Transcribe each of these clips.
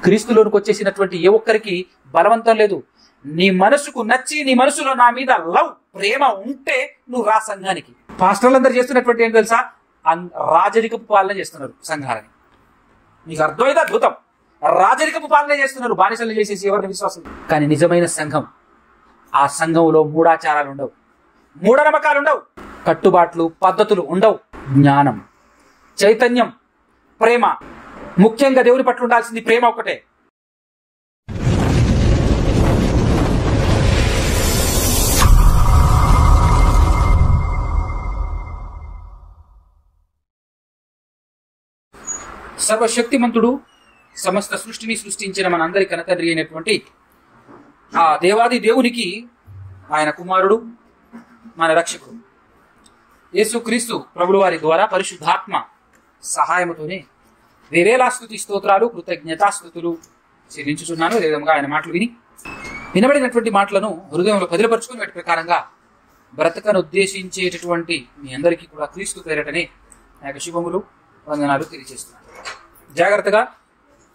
క్రీస్తులోనికి వచ్చేసినటువంటి ఏ ఒక్కరికి బలవంతం లేదు. నీ మనసుకు నచ్చి నీ మనసులో నా మీద ప్రేమ ఉంటే నువ్వు రా సంఘానికి. పాస్టర్లందరూ చేస్తున్నటువంటి ఏం తెలుసా? రాజరికపు పాలన చేస్తున్నారు సంఘాలని. మీకు అర్థమైంది? అద్భుతం. రాజరికపు పాలన చేస్తున్నారు, బానిసలు చేసేసి ఎవరిని విశ్వాసం. కానీ నిజమైన సంఘం, ఆ సంఘంలో మూఢాచారాలు ఉండవు, మూఢనమ్మకాలు ఉండవు, కట్టుబాట్లు పద్ధతులు ఉండవు. జ్ఞానం, చైతన్యం, ప్రేమ. ముఖ్యంగా దేవుని పట్ల ఉండాల్సింది ప్రేమ ఒక్కటే. సర్వశక్తిమంతుడు, సమస్త సృష్టిని సృష్టించిన మనందరి కనతండ్రి అయినటువంటి ఆ దేవాది దేవునికి ఆయన కుమారుడు, మన రక్షకుడు యేసుక్రీస్తు ప్రభుల వారి ద్వారా పరిశుద్ధాత్మ సహాయముతోనే వేవేలా స్తుతి స్తోత్రాలు కృతజ్ఞతాస్తుతులు చెల్లించుచున్నాను. అదేవిధంగా ఆయన మాటలు వినబడినటువంటి మాటలను హృదయంలో పదిలపరుచుకుని వాటి ప్రకారంగా బ్రతకను ఉద్దేశించేటటువంటి మీ అందరికీ కూడా క్రీస్తు పేరటనే నా యొక్క శుభములు, వందనాలు తెలియజేస్తున్నాను. జాగ్రత్తగా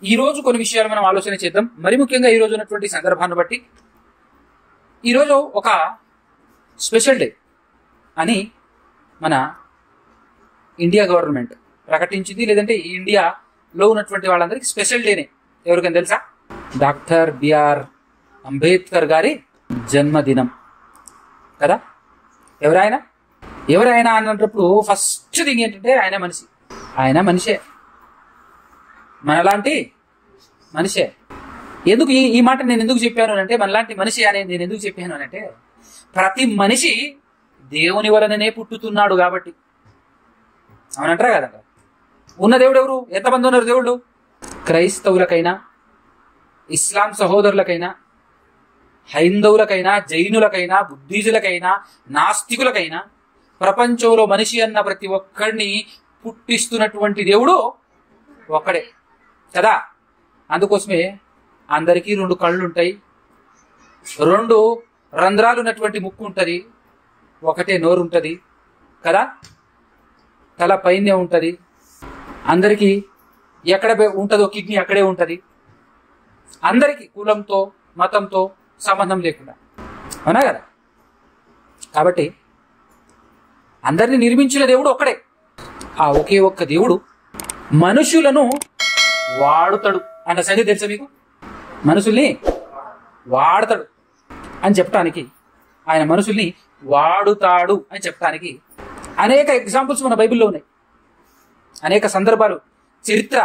ఈరోజు కొన్ని విషయాలు మనం ఆలోచన చేద్దాం. మరి ముఖ్యంగా ఈరోజు ఉన్నటువంటి సందర్భాన్ని బట్టి ఈరోజు ఒక స్పెషల్ డే అని మన ఇండియా గవర్నమెంట్ ప్రకటించింది. లేదంటే ఈ ఇండియాలో ఉన్నటువంటి వాళ్ళందరికీ స్పెషల్ డేనే. ఎవరికైనా తెలుసా? డాక్టర్ బిఆర్ అంబేద్కర్ గారి జన్మదినం కదా. ఎవరైనా అన్నప్పుడు ఫస్ట్ థింగ్ ఏంటంటే ఆయన మనిషే, మనలాంటి మనిషే. ఎందుకు ఈ మాట నేను ఎందుకు చెప్పాను అంటే, మనలాంటి మనిషి అనేది నేను ఎందుకు చెప్పాను అంటే, ప్రతి మనిషి దేవుని వలననే పుట్టుతున్నాడు కాబట్టి. అవునంటారా కదా? ఉన్న దేవుడు ఎవరు? ఎంతమంది ఉన్నారు దేవుళ్ళు? క్రైస్తవులకైనా, ఇస్లాం సహోదరులకైనా, హైందవులకైనా, జైనులకైనా, బుద్ధిజులకైనా, నాస్తికులకైనా, ప్రపంచంలో మనిషి అన్న ప్రతి ఒక్కడిని పుట్టిస్తున్నటువంటి దేవుడు ఒక్కడే కదా. అందుకోసమే అందరికీ 2 కళ్ళు ఉంటాయి, 2 రంధ్రాలు ఉన్నటువంటి ముక్కు ఉంటుంది, ఒకటే నోరు ఉంటుంది కదా, తల పైనే ఉంటుంది. అందరికీ ఎక్కడ ఉంటుందో కిడ్నీ అక్కడే ఉంటుంది. అందరికీ కులంతో మతంతో సంబంధం లేకుండా, అవునా కదా. కాబట్టి అందరినీ నిర్మించిన దేవుడు ఒక్కడే. ఆ ఒకే ఒక్క దేవుడు మనుషులను వాడుతాడు అన్న సంగతి తెలుసా మీకు? మనుషుల్ని వాడతాడు అని చెప్పడానికి, ఆయన మనుషుల్ని వాడుతాడు అని చెప్పడానికి అనేక ఎగ్జాంపుల్స్ మన బైబిల్లో ఉన్నాయి. అనేక సందర్భాలు. చరిత్ర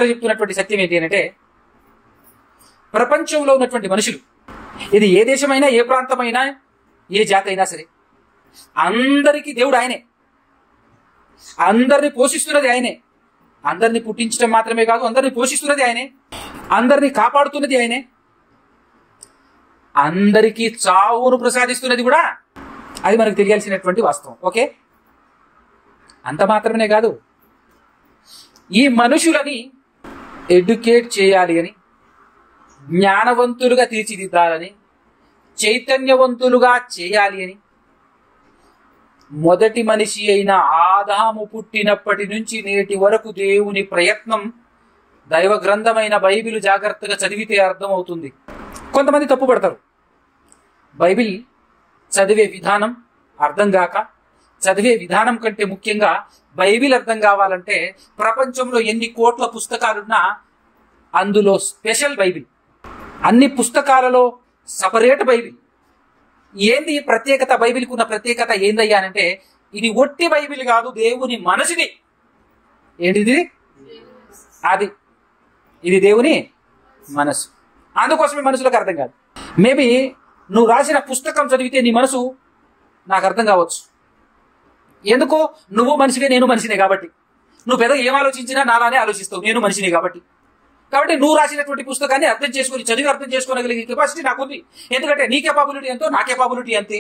చెప్తున్నటువంటి సత్యం ఏంటి అంటే, ప్రపంచంలో ఉన్నటువంటి మనుషులు, ఇది ఏ దేశమైనా, ఏ ప్రాంతమైనా, ఏ జాతి అయినా సరే, అందరికీ దేవుడు ఆయనే. అందరిని పోషిస్తున్నది ఆయనే. అందరిని పుట్టించడం మాత్రమే కాదు, అందరిని పోషిస్తున్నది ఆయనే, అందరిని కాపాడుతున్నది ఆయనే, అందరికీ చావును ప్రసాదిస్తున్నది కూడా. అది మనకు తెలియాల్సినటువంటి వాస్తవం. ఓకే, అంత మాత్రమే కాదు, ఈ మనుషులని ఎడ్యుకేట్ చేయాలి అని, జ్ఞానవంతులుగా తీర్చిదిద్దాలని, చైతన్యవంతులుగా చేయాలి అని, మొదటి మనిషి అయిన ఆదాము పుట్టినప్పటి నుంచి నేటి వరకు దేవుని ప్రయత్నం దైవ గ్రంథమైన బైబిల్ జాగ్రత్తగా చదివితే అర్థమవుతుంది. కొంతమంది తప్పుపడతారు. బైబిల్ చదివే విధానం అర్థం కాక, చదివే విధానం కంటే ముఖ్యంగా బైబిల్ అర్థం కావాలంటే ప్రపంచంలో ఎన్ని కోట్ల పుస్తకాలున్నా అందులో స్పెషల్ బైబిల్, అన్ని పుస్తకాలలో సపరేట్ బైబిల్. ఏంది ప్రత్యేకత? బైబిల్కి ఉన్న ప్రత్యేకత ఏందయ్యా అంటే, ఇది ఒట్టి బైబిల్ కాదు, దేవుని మనసుది. ఏంటిది? అది ఇది దేవుని మనసు. అందుకోసమే మనుషులకు అర్థం కాదు. మేబీ నువ్వు రాసిన పుస్తకం చదివితే నీ మనసు నాకు అర్థం కావచ్చు. ఎందుకు? నువ్వు మనిషివే, నేను మనిషినే కాబట్టి. నువ్వు పెద్ద ఏం ఆలోచించినా నాలానే ఆలోచిస్తావు, నేను మనిషినే కాబట్టి. నువ్వు రాసినటువంటి పుస్తకాన్ని అర్థం చేసుకుని, చదివి అర్థం చేసుకోగలిగే కెపాసిటీ నాకుంది. ఎందుకంటే నీ కేపాబిలిటీ ఎంతో నా కేపాబిలిటీ అంతే.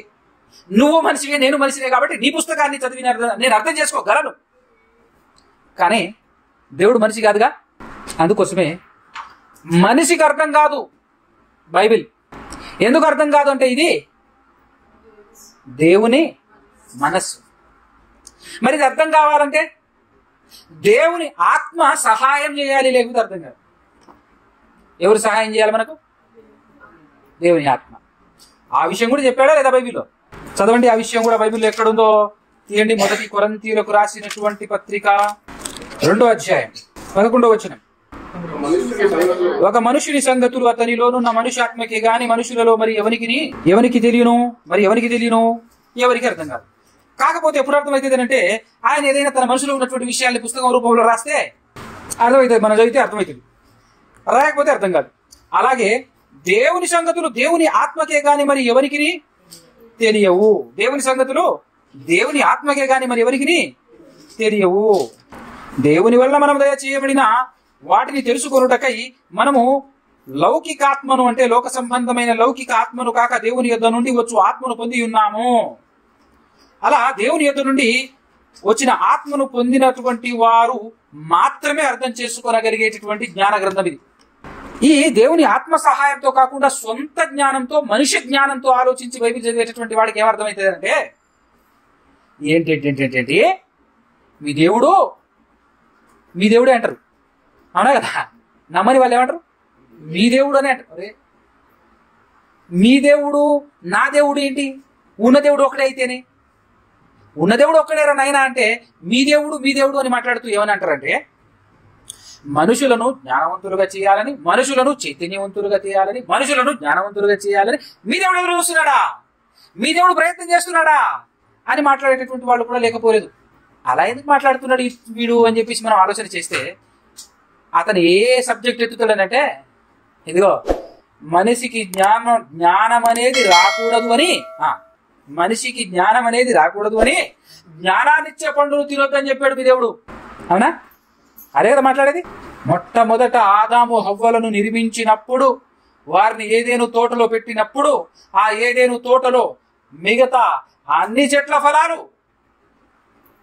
నువ్వు మనిషివే, నేను మనిషినే కాబట్టి నీ పుస్తకాన్ని చదివి నేను అర్థం చేసుకోగలను. కానీ దేవుడు మనిషి కాదుగా. అందుకోసమే మనిషికి అర్థం కాదు బైబిల్. ఎందుకు అర్థం కాదు అంటే, ఇది దేవుని మనస్సు. మరి ఇది అర్థం కావాలంటే దేవుని ఆత్మ సహాయం చేయాలి, లేకపోతే అర్థం కాదు. ఎవరు సహాయం చేయాలి మనకు? దేవుని ఆత్మ. ఆ విషయం కూడా చెప్పాడా లేదా బైబిల్లో? చదవండి ఆ విషయం కూడా బైబిల్లో ఎక్కడుందో తీయండి. 1 కొరింథీయులకు రాసినటువంటి పత్రిక 2వ అధ్యాయం 11వ వచనం. ఒక మనుషుని సంగతులు అతనిలోనున్న మనుష్యాత్మకే గాని మనుషులలో మరి ఎవరికి తెలియను, ఎవరికి అర్థం కాదు. కాకపోతే ఎప్పుడు అర్థమవుతుంది అంటే ఆయన ఏదైనా తన మనసులో ఉన్నటువంటి విషయాన్ని పుస్తకం రూపంలో రాస్తే అర్థమవుతుంది, మనం చదివితే అర్థమవుతుంది, రాయకపోతే అర్థం కాదు. అలాగే దేవుని సంగతులు దేవుని ఆత్మకే గాని మరి ఎవరికి తెలియవు. దేవుని సంగతులు దేవుని ఆత్మకే గాని మరి ఎవరికి తెలియవు. దేవుని వల్ల మనం దయ చేయబడిన వాటిని తెలుసుకొనుటకై మనము లౌకికాత్మను అంటే లోక సంబంధమైన లౌకిక ఆత్మను కాక దేవుని యొద్ద నుండి వచ్చు ఆత్మను పొంది ఉన్నాము. అలా దేవుని యొద్ద నుండి వచ్చిన ఆత్మను పొందినటువంటి వారు మాత్రమే అర్థం చేసుకోగలిగేటటువంటి జ్ఞాన గ్రంథం ఇది. ఈ దేవుని ఆత్మ సహాయంతో కాకుండా సొంత జ్ఞానంతో మనిషి జ్ఞానంతో ఆలోచించి బైబిల్ చదివేటటువంటి వాడికి ఏమర్థమవుతుంది అంటే ఏంటి మీ దేవుడే అంటారు. అవునా కదా? నమ్మని వాళ్ళు ఏమంటారు? మీ దేవుడు అని అంటారు. అరే మీ దేవుడు నా దేవుడు ఏంటి? ఉన్న దేవుడు ఒకటే అయితేనే, ఉన్న దేవుడు ఒక్కడేరా నాయన అంటే మీ దేవుడు అని మాట్లాడుతూ ఏమని అంటారంటే మనుషులను జ్ఞానవంతులుగా చేయాలని, మనుషులను చైతన్యవంతులుగా చేయాలని, మనుషులను జ్ఞానవంతులుగా చేయాలని మీ దేవుడు ఎదురు చూస్తున్నాడా, మీ దేవుడు ప్రయత్నం చేస్తున్నాడా అని మాట్లాడేటటువంటి వాళ్ళు కూడా లేకపోలేదు. అలా ఎందుకు మాట్లాడుతున్నాడు వీడు అని చెప్పేసి మనం ఆలోచన చేస్తే అతను ఏ సబ్జెక్ట్ ఎత్తుతాడనంటే ఇదిగో మనిషికి జ్ఞానం అనేది రాకూడదు అని, మనిషికి జ్ఞానం అనేది రాకూడదు అని జ్ఞానాన్నిచ్చే పండును తినొద్దని చెప్పాడు మీ దేవుడు. అవునా? అదే కదా మాట్లాడేది. మొట్టమొదట ఆదాము హవ్వలను నిర్మించినప్పుడు, వారిని ఏదేను తోటలో పెట్టినప్పుడు ఆ ఏదేను తోటలో మిగతా అన్ని చెట్ల ఫలాలు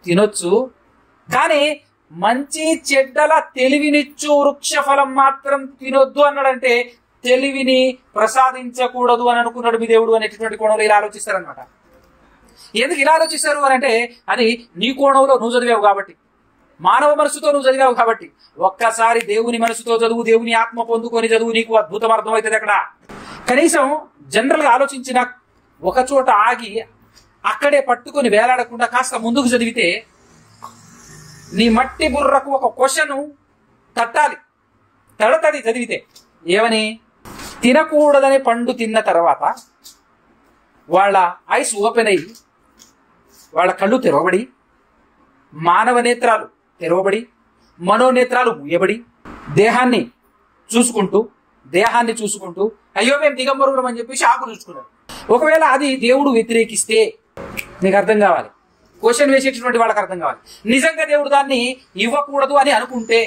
తినొచ్చు, కానీ మంచి చెడ్డల తెలివినిచ్చు వృక్ష ఫలం మాత్రం తినొద్దు అన్నాడంటే తెలివిని ప్రసాదించకూడదు అని అనుకున్నాడు మీ దేవుడు అనేటటువంటి కోణంలో ఇలా ఆలోచిస్తారనమాట. ఎందుకు ఇలా ఆలోచిస్తారు అని అంటే అది నీ కోణంలో నువ్వు చదివావు కాబట్టి, మానవ మనసుతో నువ్వు చదివావు కాబట్టి. ఒక్కసారి దేవుని మనసుతో చదువు, దేవుని ఆత్మ పొందుకొని చదువు, నీకు అద్భుతం అర్థమవుతుంది. అక్కడ కనీసం జనరల్ గా ఆలోచించిన ఒక చోట ఆగి అక్కడే పట్టుకొని వేలాడకుండా కాస్త ముందుకు చదివితే నీ మట్టి బుర్రకు ఒక క్వశ్చన్ తడతది చదివితే. ఏమని? తినకూడదని పండు తిన్న తర్వాత వాళ్ళ ఐస్ ఓపెన్ అయ్యి వాళ్ళ కళ్ళు తెరవబడి, మానవ నేత్రాలు తెరవబడి, మనోనేత్రాలు మూయబడి దేహాన్ని చూసుకుంటూ అయ్యో మేము దిగంబరులం అని చెప్పేసి ఆకు చూసుకున్నారు. ఒకవేళ అది దేవుడు వ్యతిరేకిస్తే నీకు అర్థం కావాలి, క్వశ్చన్ వేసేటటువంటి వాళ్ళకి అర్థం కావాలి. నిజంగా దేవుడు దాన్ని ఇవ్వకూడదు అని అనుకుంటే,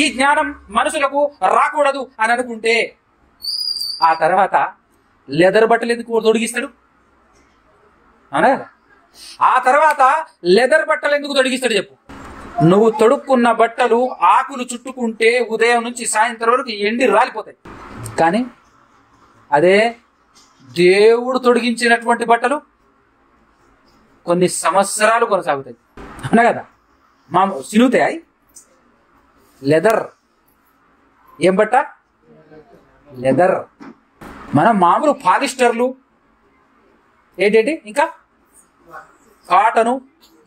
ఈ జ్ఞానం మనుషులకు రాకూడదు అని అనుకుంటే ఆ తర్వాత లెదర్ బట్టలు ఎందుకు తొడిగిస్తాడు? అవునా? ఆ తర్వాత లెదర్ బట్టలు ఎందుకు తొడిగిస్తాడు చెప్పు? నువ్వు తొడుక్కున్న బట్టలు ఆకులు చుట్టుకుంటే ఉదయం నుంచి సాయంత్రం వరకు ఎండి రాలిపోతాయి. కానీ అదే దేవుడు తొడిగించినటువంటి బట్టలు కొన్ని సంవత్సరాలు కొనసాగుతాయి. అవునా కదా? సినుతాయి. లెదర్ ఏం బట్ట? లెదర్. మనం మామూలు పాలిస్టర్లు ఏంటంటే ఇంకా కాటను,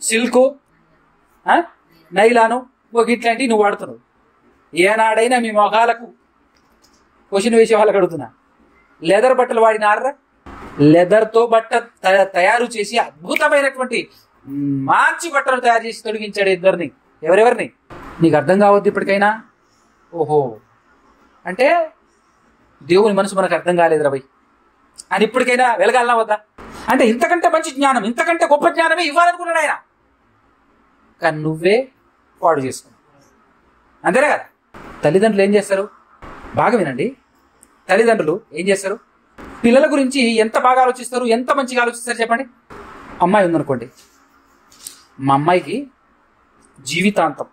సిల్కు, నైలాను ఇట్లాంటివి నువ్వు వాడుతున్నావు. ఏనాడైనా మీ మొఖాలకు క్వశ్చన్ వేసే వాళ్ళకి అడుగుతున్నా, లెదర్ బట్టలు వాడినారా? లెదర్తో బట్ట తయారు చేసి అద్భుతమైనటువంటి మంచి బట్టలు తయారు చేసి తొలగించాడు ఇద్దరిని. ఎవరెవరిని? నీకు అర్థం కావద్దు ఇప్పటికైనా. ఓహో అంటే దేవుని మనసు మనకు అర్థం కాలేదు రవి అని ఇప్పటికైనా వెలగాలనా వద్దా? అంటే ఇంతకంటే మంచి జ్ఞానం, ఇంతకంటే గొప్ప జ్ఞానమే ఇవ్వాలనుకున్నాడు ఆయన, కానీ నువ్వే పాడు చేసుకున్నావు. అంతేనా కదా? తల్లిదండ్రులు ఏం చేస్తారు? బాగా వినండి. తల్లిదండ్రులు ఏం చేస్తారు? పిల్లల గురించి ఎంత బాగా ఆలోచిస్తారు, ఎంత మంచిగా ఆలోచిస్తారు చెప్పండి. అమ్మాయి ఉందనుకోండి, మా అమ్మాయికి జీవితాంతం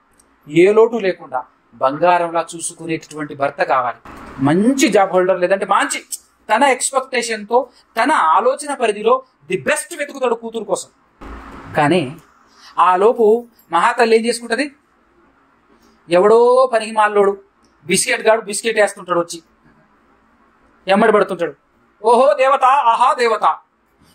ఏ లోటు లేకుండా బంగారంలా చూసుకునేటటువంటి భర్త కావాలి, మంచి జాబ్ హోల్డర్, లేదంటే మంచి తన ఎక్స్పెక్టేషన్తో తన ఆలోచన పరిధిలో ది బెస్ట్ వెతుకుతాడు కూతురు కోసం. కానీ ఆ లోపు మహాతల్లి ఏం చేసుకుంటుంది? ఎవడో పనికి మాలోడు బిస్కెట్ గాడు బిస్కెట్ వేస్తుంటాడు, వచ్చి ఎమ్మడి పడుతుంటాడు. ఓహో దేవత, ఆహా దేవత,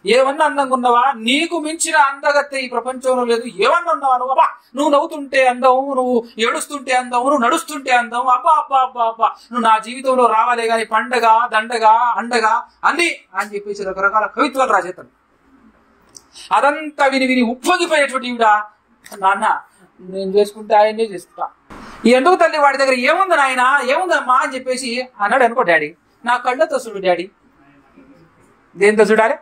ఏమన్నా అందంగా ఉన్నావా? నీకు మించిన అందగత్తె ఈ ప్రపంచంలో లేదు. ఏమన్నా ఉన్నావా నువ్వు? అబ్బా, నువ్వు నవ్వుతుంటే అందం, నువ్వు ఏడుస్తుంటే అందం, నువ్వు నడుస్తుంటే అందం, అబ్బా అబ్బా అబ్బా అబ్బా, నువ్వు నా జీవితంలో రావాలే గాని పండగ దండగా అండగా అన్ని అని చెప్పేసి రకరకాల కవిత్వాలు రాసేస్తాడు. అదంతా విని విని ఉప్పొంగిపోయేటువంటి ఈవిడ, నాన్న నేను చేసుకుంటే ఆయన్నే చేసుకుంటా. ఎందుకు తల్లి వాడి దగ్గర ఏముంది నాయన, ఏముందమ్మా అని చెప్పేసి అన్నాడు అనుకో డాడీ. నా కళ్ళతో చూడు డాడీ. దేంతో చూడాలి?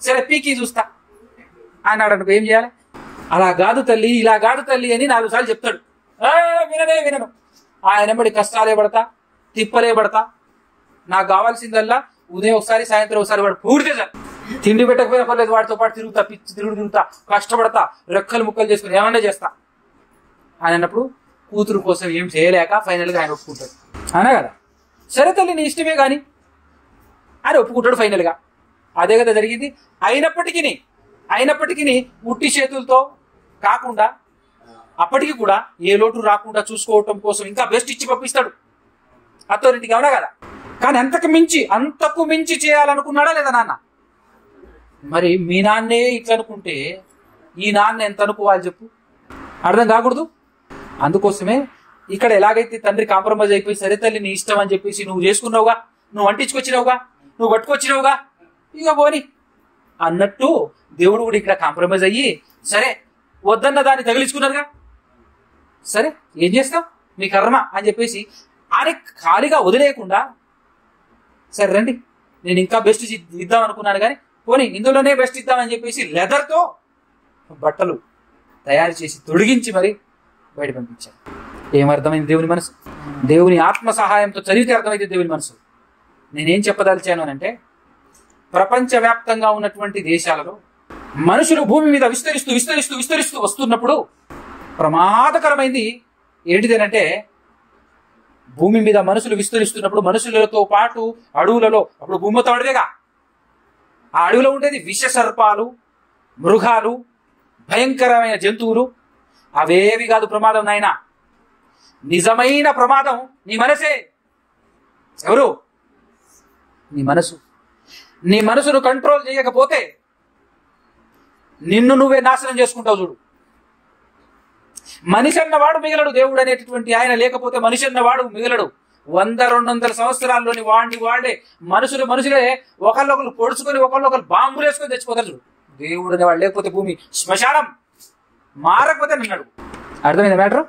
సరే పీకి చూస్తా అన్నాడు అనుకో, ఏం చేయాలి? అలా కాదు తల్లి, ఇలా కాదు తల్లి అని 4 సార్లు చెప్తాడు. వినను. ఆయన వెంబడి కష్టాలే పడతా, తిప్పలే పడతా. నాకు కావాల్సిందల్లా ఉదయం ఒకసారి సాయంత్రం ఒకసారి వాడు పూర్తి సార్ తిండి పెట్టకపోయినా పర్లేదు, వాడితో పాటు తిరుగుతా, పిచ్చి తిరుగుతా, కష్టపడతా, రెక్కలు ముక్కలు చేసుకుని ఏమన్నా చేస్తా అని అన్నప్పుడు కూతురు కోసం ఏం చేయలేక ఫైనల్గా ఆయన ఒప్పుకుంటాడు. అనా కదా? సరే తల్లి నీ ఇష్టమే కానీ ఆయన ఒప్పుకుంటాడు ఫైనల్గా. అదే కదా జరిగింది. అయినప్పటికీ ఉట్టి చేతులతో కాకుండా అప్పటికి కూడా ఏ లోటు రాకుండా చూసుకోవటం కోసం ఇంకా బెస్ట్ ఇచ్చి పంపిస్తాడు అత్తోరింటికి. అవునా కదా? కానీ అంతకు మించి చేయాలనుకున్నాడా లేదా నాన్న? మరి మీ నాన్నే ఇట్లా అనుకుంటే ఈ నాన్న ఎంత అనుకోవాలి చెప్పు? అర్థం కాకూడదు. అందుకోసమే ఇక్కడ ఎలాగైతే తండ్రి కాంప్రమైజ్ అయిపోయి సరే తల్లి నీ ఇష్టం అని చెప్పేసి నువ్వు చేసుకున్నావుగా, నువ్వు అంటించుకొచ్చినావుగా, నువ్వు పట్టుకొచ్చినావుగా, ఇక పోని అన్నట్టు దేవుడు కూడా ఇక్కడ కాంప్రమైజ్ అయ్యి సరే వద్దన్న దాన్ని తగిలించుకున్నారుగా, సరే ఏం చేస్తావు మీ కర్మ అని చెప్పేసి ఆయన ఖాళీగా వదిలేయకుండా సరే రండి నేను ఇంకా బెస్ట్ ఇద్దాం అనుకున్నాను కానీ పోనీ ఇందులోనే బెస్ట్ ఇద్దామని చెప్పేసి లెదర్తో బట్టలు తయారు చేసి తొడిగించి మరి బయట పంపించారు. ఏమర్థమైంది దేవుని మనసు? దేవుని ఆత్మ సహాయంతో చదివితే అర్థమైతే దేవుని మనసు. నేనేం చెప్పదలిచాను అని అంటే, ప్రపంచవ్యాప్తంగా ఉన్నటువంటి దేశాలలో మనుషులు భూమి మీద విస్తరిస్తూ వస్తున్నప్పుడు ప్రమాదకరమైంది ఏంటిదేనంటే, భూమి మీద మనుషులు విస్తరిస్తున్నప్పుడు మనుషులతో పాటు అడవులలో, అప్పుడు భూమి తోడదేగా, ఆ అడవిలో ఉండేది విష సర్పాలు, మృగాలు, భయంకరమైన జంతువులు. అవేవి కాదు ప్రమాదం నాయన. నిజమైన ప్రమాదం నీ మనసే. ఎవరు? నీ మనసు. నీ మనసును కంట్రోల్ చేయకపోతే నిన్ను నువ్వే నాశనం చేసుకుంటావు. చూడు, మనిషి అన్నవాడు మిగలడు. దేవుడు అనేటటువంటి ఆయన లేకపోతే మనిషి అన్నవాడు మిగలడు. 100-200 సంవత్సరాల్లోని వాళ్లే మనుషులే ఒకళ్ళొకరు పొడుచుకొని ఒకళ్ళొకరు బాంబులు వేసుకొని తెచ్చిపోతారు. చూడు, దేవుడు అనేవాడు లేకపోతే భూమి శ్మశానం. మారకపోతే నిన్నాడు. అర్థమైంది మ్యాటర్?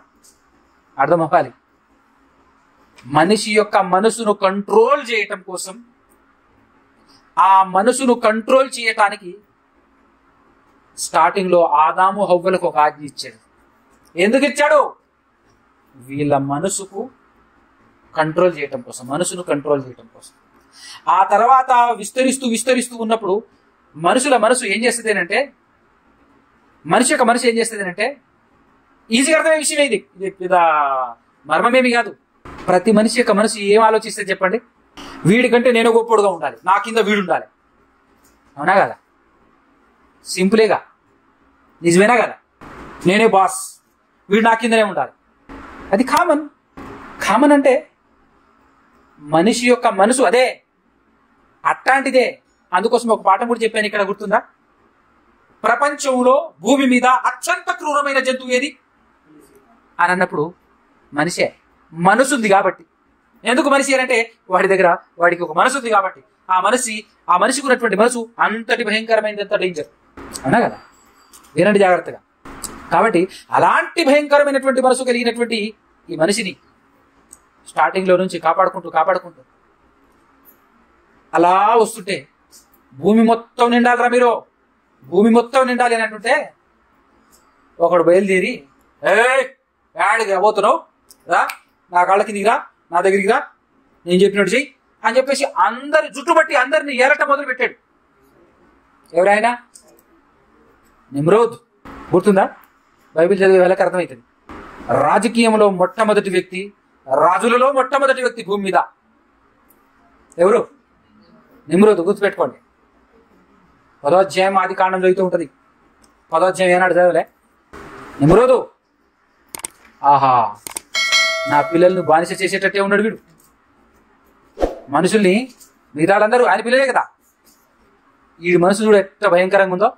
అర్థం అవ్వాలి. మనిషి యొక్క మనసును కంట్రోల్ చేయటం కోసం, ఆ మనసును కంట్రోల్ చేయటానికి స్టార్టింగ్ లో ఆదాము హవ్వలకు ఒక ఆజ్ఞ ఇచ్చాడు. ఎందుకు ఇచ్చాడు? వీళ్ళ మనసుకు కంట్రోల్ చేయటం కోసం, మనసును కంట్రోల్ చేయటం కోసం. ఆ తర్వాత విస్తరిస్తూ ఉన్నప్పుడు మనసు ఏం చేస్తుంది అంటే, మనిషి యొక్క మనసు ఏం చేస్తుంది అంటే, ఈజీగా అర్థమయ్యే విషయం ఇది మర్మమేమి కాదు. ప్రతి మనిషి యొక్క మనసు ఏం ఆలోచిస్తే చెప్పండి? వీడికంటే నేను గొప్పడుగా ఉండాలి, నా కింద వీడు ఉండాలి. అవునా కదా? సింపులేగా, నిజమేనా కదా? నేనే బాస్, వీడు నా కిందనే ఉండాలి. అది కామన్ అంటే మనిషి యొక్క మనసు అదే, అట్లాంటిదే. అందుకోసం ఒక పాఠం కూడా చెప్పాను ఇక్కడ, గుర్తుందా? ప్రపంచంలో భూమి మీద అత్యంత క్రూరమైన జంతువు ఏది అని అన్నప్పుడు మనిషే. మనసు ఉంది కాబట్టి. ఎందుకు మనిషి అంటే వాడికి ఒక మనసు ఉంది కాబట్టి. ఆ మనిషికి ఉన్నటువంటి మనసు అంతటి భయంకరమైనది, అంత డేంజర్. అవునా కదా? వినండి జాగ్రత్తగా. కాబట్టి అలాంటి భయంకరమైనటువంటి మనసు కలిగినటువంటి ఈ మనిషిని స్టార్టింగ్ లో నుంచి కాపాడుకుంటూ అలా వస్తుంటే భూమి మొత్తం నిండాలిరా మీరు, భూమి మొత్తం నిండాలి అని అంటుంటే ఒకడు బయలుదేరి, యాడికి పోతున్నావు రా, నా కాళ్ళకి దిగిరా, నా దగ్గరికి రా, నేను చెప్పినట్టు చెయ్యి అని చెప్పేసి అందరి జుట్టు బట్టి అందరిని ఏరట మొదలు పెట్టాడు. ఎవరైనా? నిమ్రోద్. గుర్తుందా? బైబిల్ చదివే వాళ్ళకి అర్థమవుతుంది. రాజకీయంలో మొట్టమొదటి వ్యక్తి, రాజులలో మొట్టమొదటి వ్యక్తి భూమి మీద ఎవరు? నిమ్రోద్. గుర్తుపెట్టుకోండి. 10వ అధ్యాయం ఆది కాండం చదువుతూ ఉంటుంది. 10వ అధ్యాయం ఏనాడు చదవలే? నిమ్రోదు. ఆహా, నా పిల్లల్ని బానిస చేసేటట్టే ఉన్నాడు వీడు. మనుషుల్ని మిగతా వాళ్ళందరూ ఆయన పిల్లలే కదా, వీడి మనసు చూడు ఎంత భయంకరంగా ఉందో.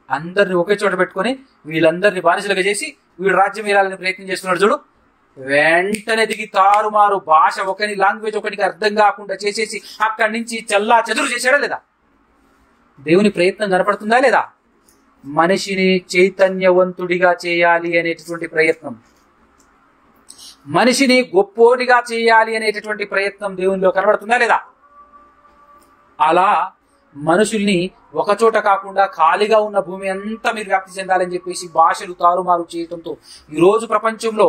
అందరిని ఒకే చోట పెట్టుకొని వీళ్ళందరినీ బానిసలుగా చేసి వీడు రాజ్యం ఏలాలని ప్రయత్నం చేస్తున్నాడు చూడు. వెంటనే దిగి తారుమారు భాష, ఒకని లాంగ్వేజ్ ఒకరికి అర్థం కాకుండా చేసేసి అక్కడి నుంచి చల్లా చెదురు చేశాడా లేదా? దేవుని ప్రయత్నం కనపడుతుందా లేదా? మనిషిని చైతన్యవంతుడిగా చేయాలి అనేటటువంటి ప్రయత్నం, మనిషిని గొప్పోడిగా చేయాలి అనేటటువంటి ప్రయత్నం దేవునిలో కనబడుతుందా లేదా? అలా మనుషుల్ని ఒకచోట కాకుండా ఖాళీగా ఉన్న భూమి అంతా మీరు వ్యాప్తి చెందాలని చెప్పేసి భాషలు తారుమారు చేయటంతో ఈరోజు ప్రపంచంలో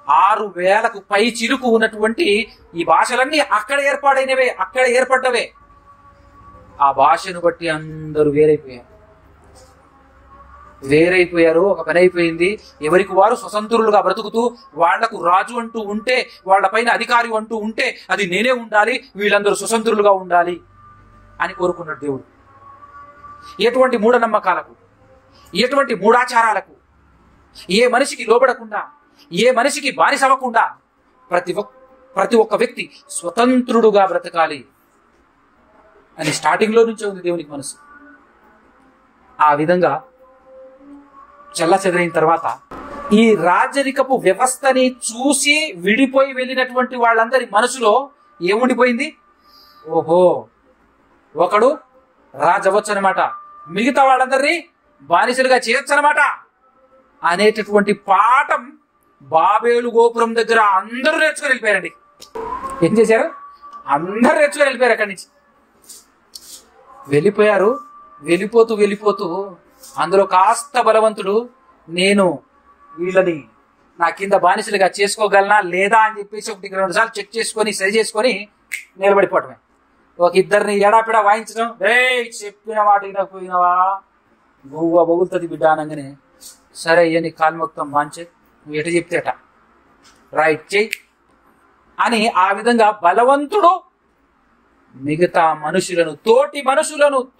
6,000కు పై చిరుకు ఉన్నటువంటి ఈ భాషలన్నీ అక్కడ ఏర్పాడైనవే, అక్కడ ఏర్పడ్డవే. ఆ భాషను బట్టి అందరూ వేరైపోయారు. ఒక పని అయిపోయింది. ఎవరికి వారు స్వతంత్రులుగా బ్రతుకుతూ వాళ్లకు రాజు అంటూ ఉంటే, వాళ్ళ పైన అధికారి అంటూ ఉంటే అది నేనే ఉండాలి, వీళ్ళందరూ స్వతంత్రులుగా ఉండాలి అని కోరుకున్నాడు దేవుడు. ఎటువంటి మూఢనమ్మకాలకు, ఎటువంటి మూఢాచారాలకు, ఏ మనిషికి లోబడకుండా, ఏ మనిషికి బానిసవ్వకుండా ప్రతి ఒక్క వ్యక్తి స్వతంత్రుడుగా బ్రతకాలి అని స్టార్టింగ్లో నుంచే ఉంది దేవునికి మనసు. ఆ విధంగా చెల్లచెదరైన తర్వాత ఈ రాజరికపు వ్యవస్థని చూసి విడిపోయి వెళ్ళినటువంటి వాళ్ళందరి మనసులో ఏముండిపోయింది? ఓహో, ఒకడు రాజవచ్చు అనమాట, మిగతా వాళ్ళందరినీ బానిసలుగా చేయొచ్చు అనమాట అనేటటువంటి పాఠం బాబేలు గోపురం దగ్గర అందరూ నేర్చుకొని వెళ్ళిపోయారండి. ఏం చేశారు? అందరూ నేర్చుకొని వెళ్ళిపోయారు. అక్కడి నుంచి వెళ్ళిపోయారు. వెళ్ళిపోతూ అందులో కాస్త బలవంతుడు, నేను వీళ్ళని నా కింద బానిసలుగా చేసుకోగలనా లేదా అని చెప్పేసి 1-2 సార్లు చెక్ చేసుకొని సరి చేసుకొని నిలబడిపోవటమే. ఒక ఇద్దరిని ఎడాపిడా వాయించడం, చెప్పిన మాట వినకపోయినవా గువ్వ బగులుతుంది బిడ్డ అనగానే, సరే అయ్యా నీ కాలు మొత్తం వాంచే, నువ్వు ఎట చెప్తేట రైట్ చెయ్యి అని ఆ విధంగా బలవంతుడు మిగతా మనుషులను,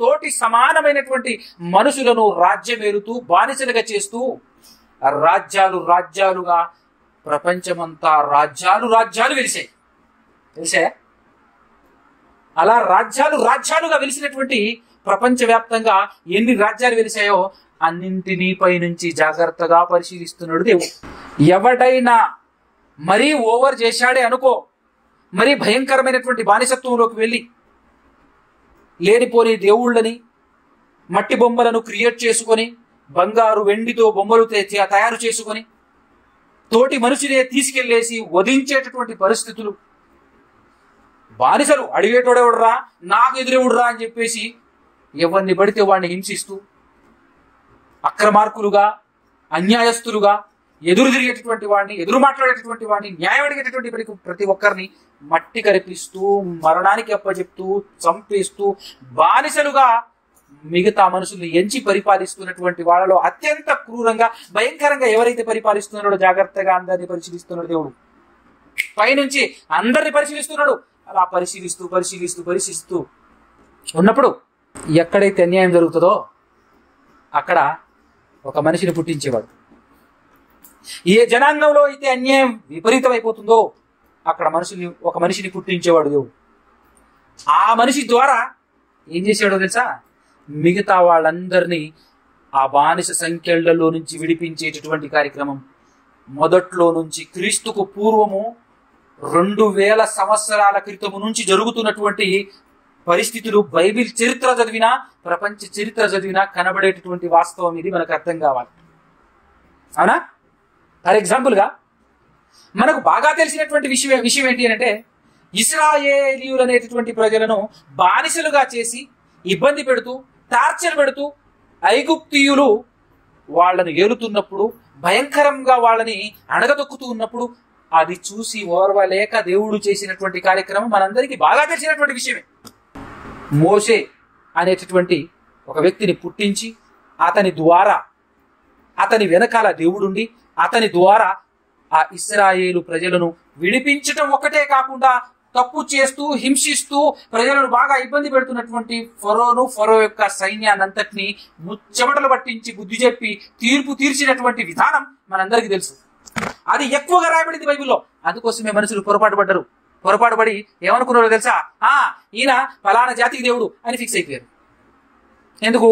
తోటి సమానమైనటువంటి మనుషులను రాజ్యమేలుతూ బానిసలుగా చేస్తూ రాజ్యాలుగా ప్రపంచమంతా రాజ్యాలు వెలిసాయి. అలా రాజ్యాలుగా వెలిసినటువంటి ప్రపంచవ్యాప్తంగా ఎన్ని రాజ్యాలు వెలిసాయో అన్నింటినీ పైనుంచి జాగ్రత్తగా పరిశీలిస్తున్నాడు దేవుడు. ఎవడైనా మరీ ఓవర్ చేశాడే అనుకో, మరీ భయంకరమైనటువంటి బానిసత్వంలోకి వెళ్ళి లేనిపోని దేవుళ్ళని, మట్టి బొమ్మలను క్రియేట్ చేసుకొని, బంగారు వెండితో బొమ్మలు తయారు చేసుకొని తోటి మనిషినే తీసుకెళ్లేసి వధించేటటువంటి పరిస్థితులు, బానిసలు అడిగేటోడెవడరా నాకు ఎదురెవుడురా అని చెప్పేసి ఎవరిని పడితే వాడిని హింసిస్తూ అక్రమార్కులుగా, అన్యాయస్తులుగా ఎదురు తిరిగేటటువంటి వాడిని, ఎదురు మాట్లాడేటటువంటి వాడిని, న్యాయం అడిగేటటువంటి ప్రతి ఒక్కరిని మట్టి కరిపిస్తూ, మరణానికి అప్పచెప్తూ, చంపేస్తూ, బానిసలుగా మిగతా మనుషుల్ని ఎంచి పరిపాలిస్తున్నటువంటి వాళ్ళలో అత్యంత క్రూరంగా, భయంకరంగా ఎవరైతే పరిపాలిస్తున్నాడో జాగ్రత్తగా అందరినీ పరిశీలిస్తున్నాడు దేవుడు. పైనుంచి అందరినీ పరిశీలిస్తున్నాడు. అలా పరిశీలిస్తూ ఉన్నప్పుడు ఎక్కడైతే అన్యాయం జరుగుతుందో అక్కడ ఒక మనిషిని పుట్టించేవాడు. ఏ జనాంగంలో అయితే అన్యాయం విపరీతమైపోతుందో అక్కడ ఒక మనిషిని పుట్టించేవాడు దేవుడు. ఆ మనిషి ద్వారా ఏం చేశాడో తెలుసా? మిగతా వాళ్ళందరినీ ఆ బానిస సంఖ్యలలో నుంచి విడిపించేటటువంటి కార్యక్రమం మొదట్లో నుంచి క్రీస్తుకు పూర్వము 2000 సంవత్సరాల క్రితము నుంచి జరుగుతున్నటువంటి పరిస్థితులు బైబిల్ చరిత్ర చదివినా, ప్రపంచ చరిత్ర చదివినా కనబడేటటువంటి వాస్తవం ఇది మనకు అర్థం కావాలి. అవునా? ఫర్ ఎగ్జాంపుల్గా మనకు బాగా తెలిసినటువంటి విషయం ఏంటి అంటే, ఇశ్రాయేలీయులు అనేటటువంటి ప్రజలను బానిసలుగా చేసి ఇబ్బంది పెడుతూ, టార్చర్ పెడుతూ ఐగుప్తీయులు వాళ్ళను ఏలుతున్నప్పుడు, భయంకరంగా వాళ్ళని అణగదొక్కుతూ ఉన్నప్పుడు అది చూసి ఓర్వలేక దేవుడు చేసినటువంటి కార్యక్రమం మనందరికీ బాగా తెలిసినటువంటి విషయమే. మోషే అనేటటువంటి ఒక వ్యక్తిని పుట్టించి అతని వెనకాల దేవుడుండి అతని ద్వారా ఆ ఇశ్రాయేలు ప్రజలను విడిపించటం ఒక్కటే కాకుండా తప్పు చేస్తూ, హింసిస్తూ, ప్రజలను బాగా ఇబ్బంది పెడుతున్నటువంటి ఫరో యొక్క సైన్యాన్నంతటినీ ముచ్చమటలు పట్టించి బుద్ధి చెప్పి తీర్పు తీర్చినటువంటి విధానం మనందరికీ తెలుసు. అది ఎక్కువగా రాయబడింది బైబిల్లో. అందుకోసమే మనుషులు పొరపాటు పడి ఏమనుకున్నారో తెలుసా? ఈయన ఫలానా జాతికి దేవుడు అని ఫిక్స్ అయిపోయారు. ఎందుకు?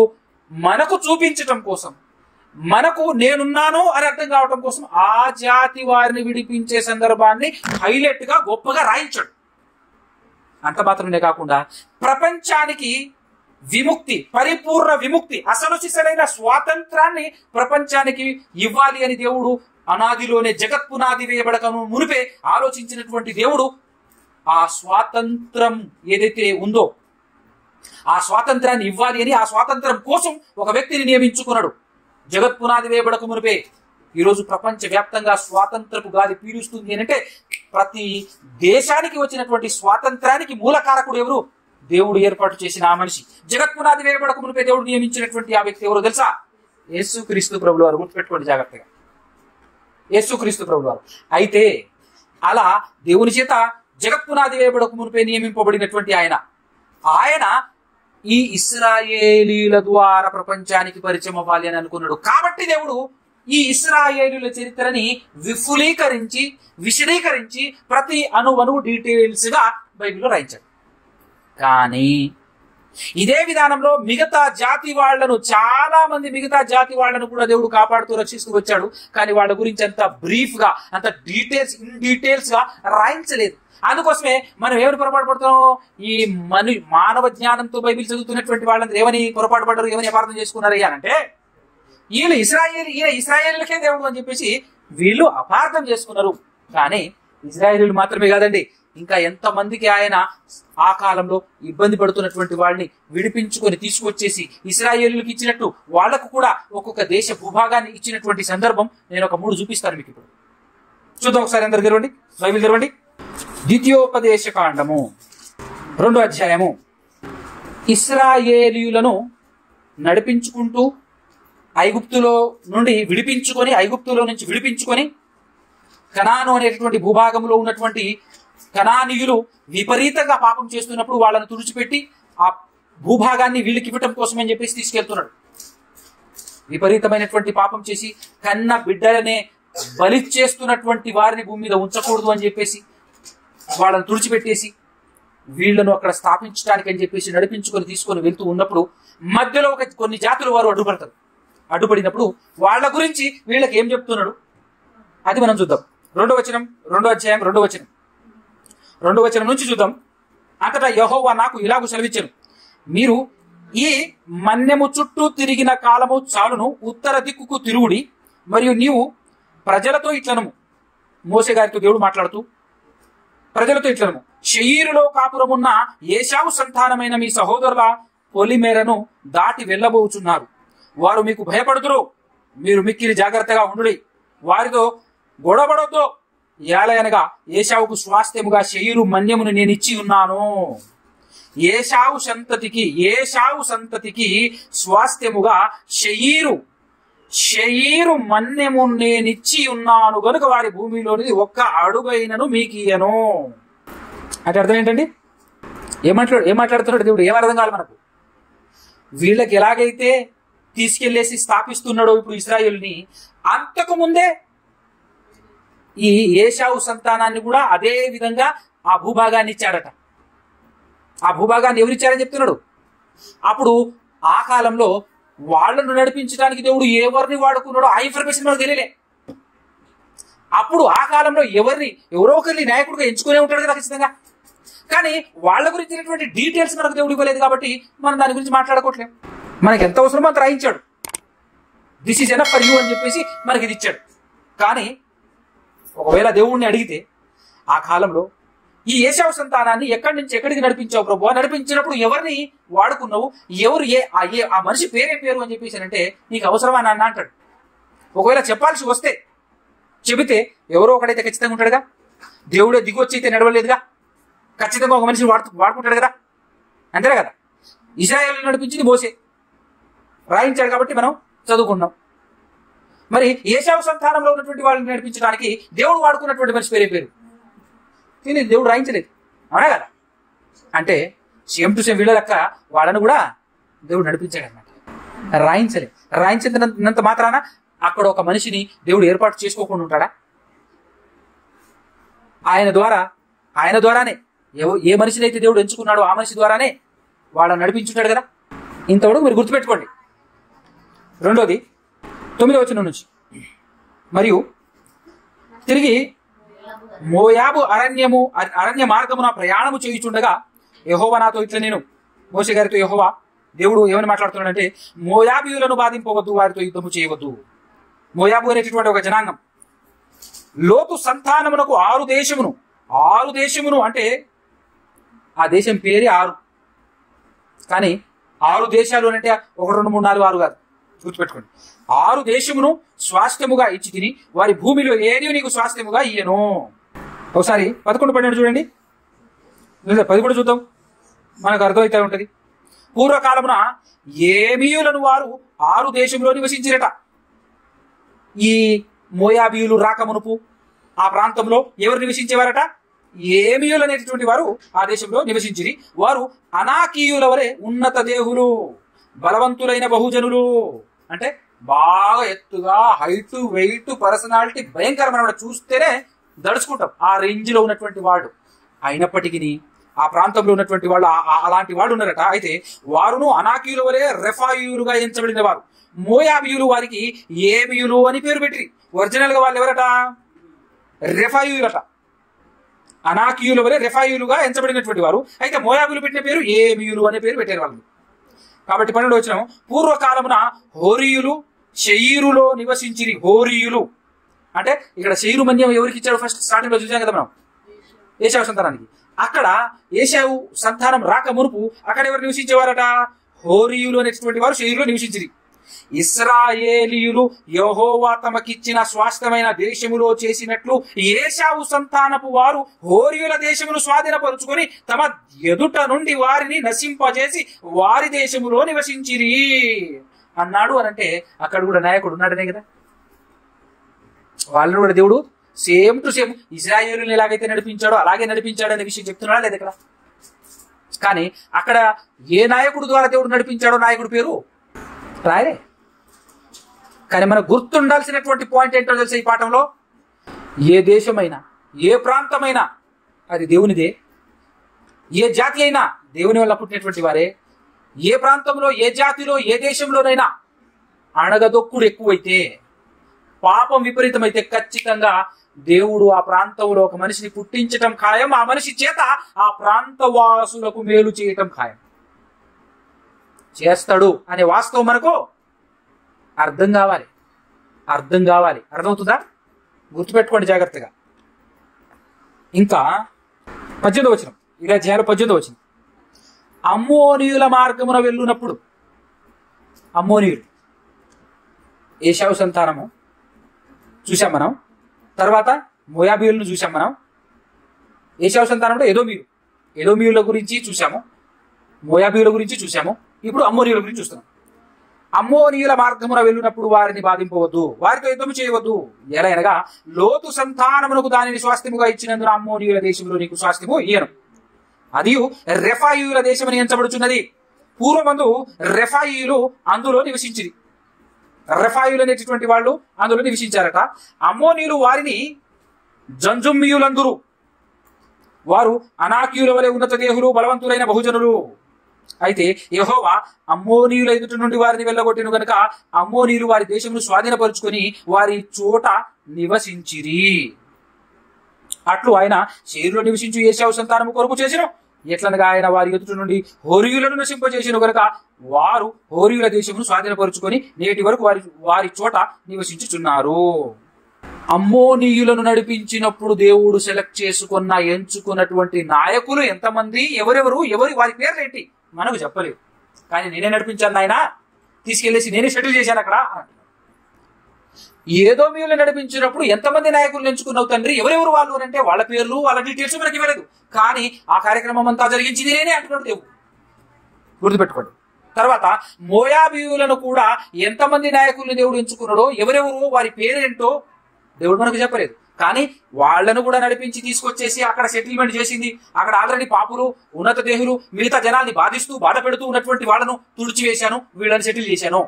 మనకు చూపించటం కోసం, మనకు నేనున్నాను అని అర్థం కావటం కోసం ఆ జాతి వారిని విడిపించే సందర్భాన్ని హైలైట్ గా గొప్పగా రాయించాడు. అంత మాత్రమే కాకుండా ప్రపంచానికి విముక్తి, పరిపూర్ణ విముక్తి, అసలు సిసలైన స్వాతంత్రాన్ని ప్రపంచానికి ఇవ్వాలి అని దేవుడు అనాదిలోనే జగత్పునాది వేయబడకను మునిపే ఆలోచించినటువంటి దేవుడు ఆ స్వాతంత్రం ఏదైతే ఉందో ఆ స్వాతంత్రాన్ని ఇవ్వాలి అని, ఆ స్వాతంత్రం కోసం ఒక వ్యక్తిని నియమించుకున్నాడు. జగత్పునాది వేయబడక మునిపే. ఈరోజు ప్రపంచ వ్యాప్తంగా స్వాతంత్రపు గాలి పీలుస్తుంది అని అంటే ప్రతి దేశానికి వచ్చినటువంటి స్వాతంత్రానికి మూలకారకుడు ఎవరు? దేవుడు ఏర్పాటు చేసిన ఆ మనిషి. జగత్పునాది వేయబడక మునిపే దేవుడు నియమించినటువంటి ఆ వ్యక్తి ఎవరో తెలుసా? యేసుక్రీస్తు ప్రభువు వారు. గుర్తుపెట్టుకోండి జాగ్రత్తగా, యేసుక్రీస్తు ప్రభువు వారు. అయితే అలా దేవుని చేత జగత్పునాది వేయబడక మునిపే నియమింపబడినటువంటి ఆయన ఈ ఇశ్రాయేలీల ద్వారా ప్రపంచానికి పరిచయం అవ్వాలి అని అనుకున్నాడు. కాబట్టి దేవుడు ఈ ఇశ్రాయేలీల చరిత్రని విశదీకరించి ప్రతి అణువణువు డీటెయిల్స్ గా బైబిల్లో రాయించాడు. కానీ ఇదే విధానంలో మిగతా జాతి వాళ్లను, చాలా మంది మిగతా జాతి వాళ్లను కూడా దేవుడు కాపాడుతూ రక్షిస్తూ వచ్చాడు. కానీ వాళ్ళ గురించి అంత బ్రీఫ్ గా, అంత ఇన్ డీటెయిల్స్ గా రాయించలేదు. అందుకోసమే మనం ఏమని పొరపాటు పడుతున్నాం? ఈ మానవ జ్ఞానంతో బైబిల్ చదువుతున్నటువంటి వాళ్ళందరూ ఏమని పొరపాటు పడ్డారు, ఏమని అపార్థం చేసుకున్నారు అంటే ఈయన ఇశ్రాయేలీలకే దేవుడు అని చెప్పేసి వీళ్ళు అపార్థం చేసుకున్నారు. కానీ ఇశ్రాయేలీలు మాత్రమే కాదండి, ఇంకా ఎంతమందికి ఆయన ఆ కాలంలో ఇబ్బంది పడుతున్నటువంటి వాళ్ళని విడిపించుకొని తీసుకొచ్చేసి ఇశ్రాయేలీలకు ఇచ్చినట్టు వాళ్లకు కూడా ఒక్కొక్క దేశ భూభాగాన్ని ఇచ్చినటువంటి సందర్భం నేను ఒక 3 చూపిస్తాను మీకు. ఇప్పుడు చూద్దాం ఒకసారి. అందరు తెరవండి, బైబిల్ తెరవండి. ద్వితీయోపదేశ కాండము 2వ అధ్యాయము. ఇశ్రాయేలీయులను నడిపించుకుంటూ ఐగుప్తులో నుంచి విడిపించుకొని కనాను అనేటటువంటి భూభాగంలో ఉన్నటువంటి కనానీయులు విపరీతంగా పాపం చేస్తున్నప్పుడు వాళ్ళను తుడిచిపెట్టి ఆ భూభాగాన్ని వీళ్ళకి ఇవ్వటం కోసం అని చెప్పేసి తీసుకెళ్తున్నాడు. విపరీతమైనటువంటి పాపం చేసి కన్న బిడ్డలనే బలి చేస్తున్నటువంటి వారిని భూమి మీద ఉంచకూడదు అని చెప్పేసి వాళ్ళని తుడిచిపెట్టేసి వీళ్లను అక్కడ స్థాపించడానికి అని చెప్పేసి నడిపించుకొని తీసుకొని వెళ్తూ ఉన్నప్పుడు మధ్యలో కొన్ని జాతులు వారు అడ్డుపడినప్పుడు వాళ్ళ గురించి వీళ్ళకి ఏం చెప్తున్నాడు అది మనం చూద్దాం. 2వ అధ్యాయం 2వ వచనం నుంచి చూద్దాం. అంతటా యెహోవా నాకు ఇలాగు సెలవిచ్చెను, మీరు ఈ మన్యము చుట్టూ తిరిగిన కాలము చాలును, ఉత్తర దిక్కుకు తిరుగుడి, మరియు నీవు ప్రజలతో ఇట్లనము. మోసే గారితో దేవుడు మాట్లాడుతూ ప్రజలతో ఇట్లనము, శయీరులో కాపురమున్న ఏశావు సంతానమైన మీ సహోదరుల పొలిమేరను దాటి వెళ్ళబోచున్నారు. వారు మీకు భయపడుదురు, మీరు మిక్కిలి జాగ్రత్తగా ఉండుడి, వారితో గొడవడొద్దు. ఏలయనగా ఏశావుకు స్వాస్థ్యముగా శయీరు మన్యమును నేను ఇచ్చి ఉన్నాను. ఏశావు సంతతికి స్వాస్థ్యముగా శయీరు మన్యము నేనిచ్చి ఉన్నాను గనుక వారి భూమిలోనిది ఒక్క అడుగైనను మీకియను. అంటే అర్థం ఏంటండి? ఏం మాట్లాడుతున్నాడు దేవుడు? ఏం అర్థం కావాలి మనకు? వీళ్ళకి ఎలాగైతే తీసుకెళ్లేసి స్థాపిస్తున్నాడో ఇప్పుడు ఇశ్రాయేలుని, అంతకు ముందే ఈ ఏశావు సంతానాన్ని కూడా అదే విధంగా ఆ భూభాగాన్ని ఇచ్చాడట. ఆ భూభాగాన్ని ఎవరిచ్చారని చెప్తున్నాడు? అప్పుడు ఆ కాలంలో వాళ్లను నడిపించడానికి దేవుడు ఎవరిని వాడుకున్నాడో ఆ ఇన్ఫర్మేషన్ మనకు తెలియలే. అప్పుడు ఆ కాలంలో ఎవరో ఒకరిని నాయకుడిగా ఎంచుకునే ఉంటాడు కదా ఖచ్చితంగా. కానీ వాళ్ళ గురించినటువంటి డీటెయిల్స్ మనకు దేవుడు ఇవ్వలేదు కాబట్టి మనం దాని గురించి మాట్లాడుకోవట్లేం. మనకి ఎంత అవసరమో అంత రాయించాడు. This is enough for you అని చెప్పేసి మనకి ఇది ఇచ్చాడు. కానీ ఒకవేళ దేవుణ్ణి అడిగితే ఆ కాలంలో ఈ ఏశావు సంతానాన్ని ఎక్కడి నుంచి ఎక్కడికి నడిపించావు ప్రభు, నడిపించినప్పుడు ఎవరిని వాడుకున్నావు, ఆ మనిషి పేరేం పేరు అని చెప్పేసి అంటే నీకు అవసరమా నాన్న అంటాడు. ఒకవేళ చెప్పాల్సి వస్తే చెబితే ఎవరో ఒకడైతే ఖచ్చితంగా ఉంటాడుగా. దేవుడే దిగొచ్చి అయితే నడవలేదుగా, ఖచ్చితంగా ఒక మనిషిని వాడుకుంటాడు కదా, అంతేనా కదా. ఇశ్రాయేలు నడిపించింది మోసే, రాయించాడు కాబట్టి మనం చదువుకున్నాం. మరి ఏశావు సంతానంలో ఉన్నటువంటి వాళ్ళని నడిపించడానికి దేవుడు వాడుకున్నటువంటి మనిషి పేరే పేరు తెలియదు, దేవుడు రాయించలేదు, అవునా కదా. అంటే సేమ్ టు సేమ్ వీళ్ళ లెక్క వాళ్ళను కూడా దేవుడు నడిపించాడు అన్నమాట. రాయించినంత మాత్రాన అక్కడ ఒక మనిషిని దేవుడు ఏర్పాటు చేసుకోకుండా ఉంటాడా? ఆయన ద్వారానే ఏ మనిషిని అయితే దేవుడు ఎంచుకున్నాడో ఆ మనిషి ద్వారానే వాళ్ళని నడిపించుంటాడు కదా. ఇంతవరకు మీరు గుర్తుపెట్టుకోండి. రెండోది 9వ వచనం నుంచి, మరియు తిరిగి మోయాబు అరణ్య మార్గమున ప్రయాణము చేయుచుండగా యెహోవా నాతో ఇట్లా, నేను మోషే గారితో యెహోవా దేవుడు ఏమని మాట్లాడుతున్నాడంటే, మోయాబీయులను బాధింపవద్దు, వారితో యుద్ధము చేయవద్దు. మోయాబు అనేటటువంటి ఒక జనాంగం లోతు సంతానమునకు 6 దేశమును అంటే ఆ దేశం పేరే 6, కానీ 6 దేశాలు అంటే 1 2 3 4 6 కాదు, గుర్తుపెట్టుకోండి. 6 దేశమును స్వాస్థ్యముగా ఇచ్చి తిని వారి భూమిలో ఏది నీకు స్వాస్థ్యముగా ఇయ్యను. ఒకసారి 11 12 చూడండి, 10 చూద్దాం, మనకు అర్థమైతే ఉంటది. పూర్వకాలమున ఏమీయులను వారు 6 దేశంలో నివసించిరట. ఈ మోయాబీయులు రాకమునుపు ఆ ప్రాంతంలో ఎవరు నివసించేవారట? ఏమీయులు అనేటటువంటి వారు ఆ దేశంలో నివసించిరి. వారు అనాకీయుల వలె ఉన్నత దేహులు, బలవంతులైన బహుజనులు. అంటే బాగా ఎత్తుగా, హైట్, వెయిట్, పర్సనాలిటీ భయంకరమైన చూస్తేనే దడుచుకుంటాం ఆ రేంజ్ లో ఉన్నటువంటి వాడు. అయినప్పటికీ ఆ ప్రాంతంలో ఉన్నటువంటి వాళ్ళు అలాంటి వాడు ఉన్నారట. అయితే వారును అనాకీయుల వలె రెఫాయియులుగా ఎంచబడిన వారు. మోయాబీయులు వారికి ఏమీయులు అని పేరు పెట్టి, ఒరిజినల్ గా వాళ్ళు ఎవరట? రెఫాయియులట. అనాకీయుల వలె రెఫాయియులుగా ఎంచబడినటువంటి వారు. అయితే మోయాబీయులు పెట్టిన పేరు ఏమీయులు అనే పేరు పెట్టారు వాళ్ళు. కాబట్టి 12 వచనం, పూర్వకాలమున హోరీయులు షెయీరులో నివసించిరి. హోరీయులు అంటే ఇక్కడ షెయీరు మన్యం ఎవరికి ఇచ్చాడు? ఫస్ట్ స్టార్టింగ్ లో చూసాం కదా మనం, ఏశావు సంతానానికి. అక్కడ ఏశావు సంతానం రాక మునుపు అక్కడ ఎవరు నివసించేవారట? హోరీయులు అనేటువంటి వారు షెయీరులో నివసించిరి. ఇశ్రాయేలీయులు యెహోవా తమకిచ్చిన స్వాస్థ్యమైన దేశములో చేసినట్లు ఏశావు సంతానపు వారు హోరీయుల దేశమును స్వాధీనపరుచుకొని తమ ఎదుట నుండి వారిని నశింపజేసి వారి దేశములో నివసించిరి అన్నాడు. అనంటే అక్కడ కూడా నాయకుడు ఉన్నాడనే కదా. వాళ్ళని కూడా దేవుడు సేమ్ టు సేమ్ ఇశ్రాయేలుని ఎలాగైతే నడిపించాడో అలాగే నడిపించాడు అనే విషయం చెప్తున్నాడా లేదు ఇక్కడ. కానీ అక్కడ ఏ నాయకుడు ద్వారా దేవుడు నడిపించాడో నాయకుడు పేరు రాయలే. కానీ మనకు గుర్తుండాల్సినటువంటి పాయింట్ ఏంటో తెలుసా ఈ పాఠంలో? ఏ దేశమైనా, ఏ ప్రాంతమైనా అది దేవునిదే. ఏ జాతి అయినా దేవుని వల్ల పుట్టినటువంటి వారే. ఏ ప్రాంతంలో, ఏ జాతిలో, ఏ దేశంలోనైనా అణగదొక్కుడు ఎక్కువైతే, పాపం విపరీతమైతే ఖచ్చితంగా దేవుడు ఆ ప్రాంతంలో ఒక మనిషిని పుట్టించటం ఖాయం. ఆ మనిషి చేత ఆ ప్రాంత వాసులకు మేలు చేయటం ఖాయం. చేస్తాడు అనే వాస్తవం మనకు అర్థం కావాలి. అర్థమవుతుందా? గుర్తుపెట్టుకోండి జాగ్రత్తగా. ఇంకా 18వ వచనం, ఇలా చేయాలి. 18వ వచనం, అమ్మోనీయుల మార్గమున వెళ్ళునప్పుడు, అమ్మోనీయులు ఏశావు సంతానము చూసాం మనం. తర్వాత మోయాబీయులను చూసాం మనం. ఏశావు సంతానంలో ఎదోమీయుల గురించి చూసాము, మోయాబీయుల గురించి చూసాము. ఇప్పుడు అమ్మోనీయుల గురించి చూస్తున్నాం. అమ్మోనీయుల మార్గమున వెళ్ళినప్పుడు వారిని బాధింపవద్దు, వారితో యుద్ధము చేయవద్దు. ఎలా అనగా లోతు సంతానమునకు దానిని స్వాస్థ్యముగా ఇచ్చినందున అమ్మోనీయుల దేశంలో నీకు స్వాస్థ్యము ఇయ్యను. అది రెఫాయియుల దేశమని ఎంచబడుచున్నది. పూర్వమందు రెఫాయియులు అందులో నివసించిరి. రెఫాయియులు అనేటటువంటి వాళ్ళు అందులో నివసించారట. అమ్మోనీయులు వారిని జంజుమ్మీయులందురు. వారు అనాకీయుల వలె ఉన్నత దేహులు, బలవంతులైన బహుజనులు. అయితే యెహోవా అమ్మోనీయుల ఎదుట నుండి వారిని వెళ్ళగొట్టిన గనుక అమ్మోనీయులు వారి దేశమును స్వాధీనపరుచుకొని వారి చోట నివసించిరి. అట్లు ఆయన శేరులో నివసించు ఏశావు సంతానము కొరకు చేసిన ఎట్లనగా ఆయన వారి ఎదుట నుండి హోరీయులను నశింపజేసిన గనుక వారు హోరీయుల దేశమును స్వాధీనపరుచుకొని నేటి వరకు వారి చోట నివసించుచున్నారు. అమ్మోనీయులను నడిపించినప్పుడు దేవుడు సెలెక్ట్ ఎంచుకున్నటువంటి నాయకులు ఎంతమంది, వారి పేర్లు ఏంటి మనకు చెప్పలేదు. కానీ నేనే నడిపించాను ఆయన, తీసుకెళ్లేసి నేనే సెటిల్ చేశాను అక్కడ. ఏదోమీయులు నడిపించినప్పుడు ఎంతమంది నాయకులు ఎంచుకున్నావు తండ్రి, ఎవరెవరు వాళ్ళు అని అంటే వాళ్ళ పేర్లు, వాళ్ళ డీటెయిల్స్ మనకి ఇవ్వలేదు. కానీ ఆ కార్యక్రమం అంతా జరిగించింది నేనే అంటున్నాడు దేవుడు. గుర్తుపెట్టుకోండి. తర్వాత మోయాబీయులను కూడా ఎంతమంది నాయకుల్ని దేవుడు ఎంచుకున్నాడో, ఎవరెవరు వారి పేరేంటో దేవుడు మనకు చెప్పలేదు. కానీ వాళ్లను కూడా నడిపించి తీసుకొచ్చేసి అక్కడ సెటిల్మెంట్ చేసింది. అక్కడ ఆల్రెడీ పాపులు, ఉన్నత దేహులు, మిగతా జనాల్ని బాధ పెడుతూ ఉన్నటువంటి వాళ్ళను తుడిచివేశాను, వీళ్ళని సెటిల్ చేశాను,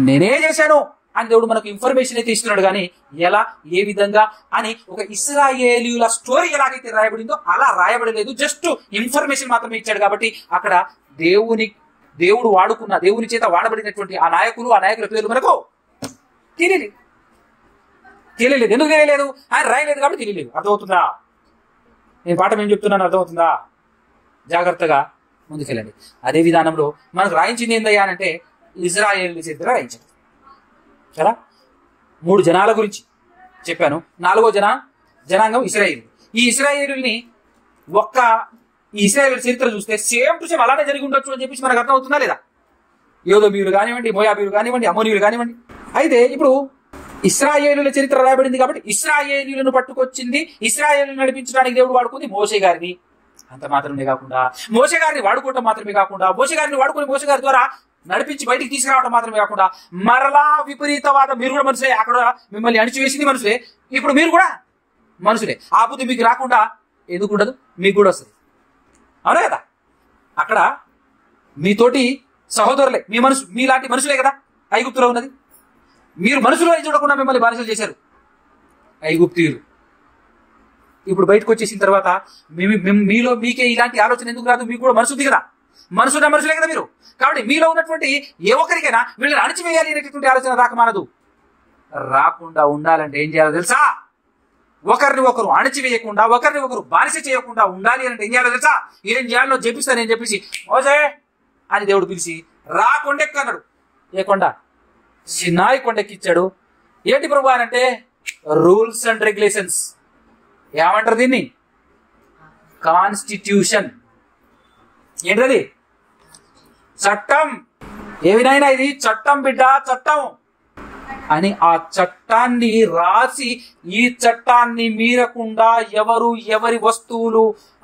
నేనే చేశాను అని దేవుడు మనకు ఇన్ఫర్మేషన్ అయితే ఇస్తున్నాడు. కానీ ఎలా, ఏ విధంగా అని ఒక ఇశ్రాయేలీయుల స్టోరీ ఎలాగైతే రాయబడిందో అలా రాయబడలేదు. జస్ట్ ఇన్ఫర్మేషన్ మాత్రమే ఇచ్చాడు. కాబట్టి అక్కడ దేవుడు వాడుకున్న, దేవుని చేత వాడబడినటువంటి ఆ నాయకుల పేర్లు మనకు తెలియలేదు. ఎందుకు తెలియలేదు? ఆయన రాయలేదు కాబట్టి తెలియలేదు. అర్థమవుతుందా? నేను పాఠం ఏం చెప్తున్నాను అర్థమవుతుందా? జాగ్రత్తగా ముందుకెళ్ళండి. అదే విధానంలో మనకు రాయించింది ఏందయ్యా అంటే ఇజ్రాయేల్ చరిత్ర రాయించారు కదా. 3 జనాల గురించి చెప్పాను. 4వ జనాంగం ఇశ్రాయేలు. ఈ ఇశ్రాయేలుని ఈ ఇశ్రాయేలు చరిత్ర చూస్తే సేమ్ టు సేమ్ అలానే జరిగి ఉండొచ్చు అని చెప్పేసి మనకు అర్థమవుతుందా లేదా? యోదోమీయులు కానివ్వండి, మోయాబీయులు కానివ్వండి, అమోనీయులు కానివ్వండి. అయితే ఇప్పుడు ఇశ్రాయేలుల చరిత్ర రాయబడింది కాబట్టి ఇశ్రాయేలీయులను పట్టుకొచ్చింది, ఇశ్రాయేలును నడిపించడానికి దేవుడు వాడుకుంది మోషే గారిని. అంత మాత్రమే కాకుండా మోషే గారిని వాడుకోవటం మాత్రమే కాకుండా మోషే గారిని వాడుకుని మోషే గారి ద్వారా నడిపించి బయటికి తీసుకురావడం మాత్రమే కాకుండా మరలా విపరీతవాద, మీరు కూడా మనుషులే, అక్కడ మిమ్మల్ని అణిచివేసింది మనుషులే, ఇప్పుడు మీరు కూడా మనుషులే. ఆ బుద్ధి మీకు రాకుండా ఎందుకు ఉండదు? మీకు కూడా వస్తుంది. అవునా కదా? అక్కడ మీతోటి సహోదరులే, మీలాంటి మనుషులే కదా ఐగుప్తులో ఉన్నది. మీరు మనుషులు అని చూడకుండా మిమ్మల్ని బానిసలు చేశారు ఐగుప్తీయులు. ఇప్పుడు బయటకు వచ్చేసిన తర్వాత మీకే ఇలాంటి ఆలోచన ఎందుకు రాదు? మీకు కూడా మనసు ఉంది కదా, మనుషులే కదా మీరు. కాబట్టి మీలో ఉన్నటువంటి ఏ ఒక్కరికైనా వీళ్ళని అణిచివేయాలి అనేటటువంటి ఆలోచన రాకమానదు. రాకుండా ఉండాలంటే ఏం చేయాలో తెలుసా? ఒకరిని ఒకరు అణిచివేయకుండా, ఒకరిని ఒకరు బానిస చేయకుండా ఉండాలి అంటే ఏం చేయాలో తెలుసా? ఏం చేయాలో చెప్పిస్తానని చెప్పేసి మోసే అని దేవుడు పిలిచి రా కొండెక్కన్నాడు. ఏ కొండ? సినాయి కొండెక్కిచ్చాడు. ఏంటి ప్రభు అంటే రూల్స్ అండ్ రెగ్యులేషన్స్. ఏమంటారు దీన్ని? కాన్స్టిట్యూషన్. ఏంటది? చట్టం. ఏ వినైనా ఇది చట్టం బిడ్డ, చట్టం అని ఆ చట్టాన్ని రాసి, ఈ చట్టాన్ని మీరకుండా, ఎవరి వస్తువులు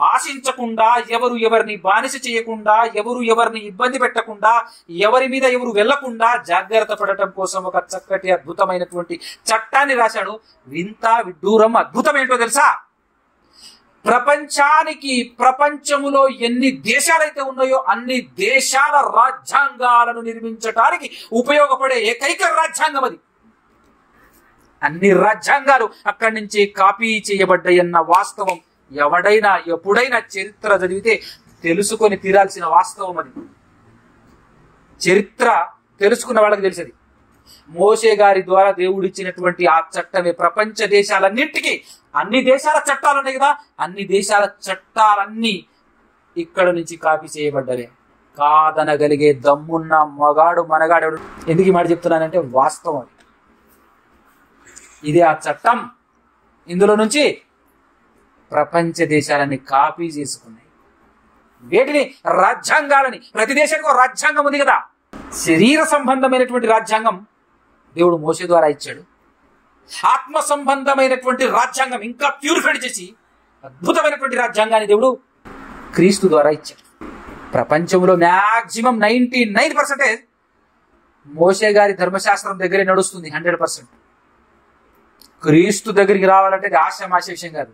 ఆశించకుండా, ఎవరిని బానిస చేయకుండా, ఎవరిని ఇబ్బంది పెట్టకుండా, ఎవరి మీద ఎవరు వెళ్లకుండా జాగ్రత్త పడటం కోసం ఒక చక్కటి అద్భుతమైనటువంటి చట్టాన్ని రాశాడు. వింత విడ్డూరం అద్భుతం ఏంటో తెలుసా? ప్రపంచములో ఎన్ని దేశాలైతే ఉన్నాయో అన్ని దేశాల రాజ్యాంగాలను నిర్మించడానికి ఉపయోగపడే ఏకైక రాజ్యాంగం అది. అన్ని రాజ్యాంగాలు అక్కడి నుంచి కాపీ చేయబడ్డాయన్న వాస్తవం ఎవడైనా ఎప్పుడైనా చరిత్ర చదివితే తెలుసుకొని తీరాల్సిన వాస్తవం అది. చరిత్ర తెలుసుకున్న వాళ్ళకి తెలిసేది. మోషే గారి ద్వారా దేవుడిచ్చినటువంటి ఆ చట్టమే ప్రపంచ దేశాలన్నింటికి, అన్ని దేశాల చట్టాలు ఉన్నాయి కదా, అన్ని దేశాల చట్టాలన్నీ ఇక్కడ నుంచి కాపీ చేయబడ్డవే. కాదనగలిగే దమ్మున్న మగాడు మనగాడు. ఎందుకు ఈ మాట చెప్తున్నానంటే వాస్తవం. ఇదే ఆ చట్టం. ఇందులో నుంచి ప్రపంచ దేశాలన్నీ కాపీ చేసుకున్నాయి. వేటిని? రాజ్యాంగాలని. ప్రతి దేశానికి ఒక రాజ్యాంగం ఉంది కదా. శరీర సంబంధమైనటువంటి రాజ్యాంగం దేవుడు మోషే ద్వారా ఇచ్చాడు. ఆత్మ సంబంధమైనటువంటి రాజ్యాంగం ఇంకా ప్యూరిఫైడ్ చేసి అద్భుతమైనటువంటి రాజ్యాంగాన్ని దేవుడు క్రీస్తు ద్వారా ఇచ్చాడు. ప్రపంచంలో మ్యాక్సిమం 99% మోషే గారి ధర్మశాస్త్రం దగ్గరే నడుస్తుంది. 100% క్రీస్తు దగ్గరికి రావాలంటే ఆశమాశ విషయం కాదు.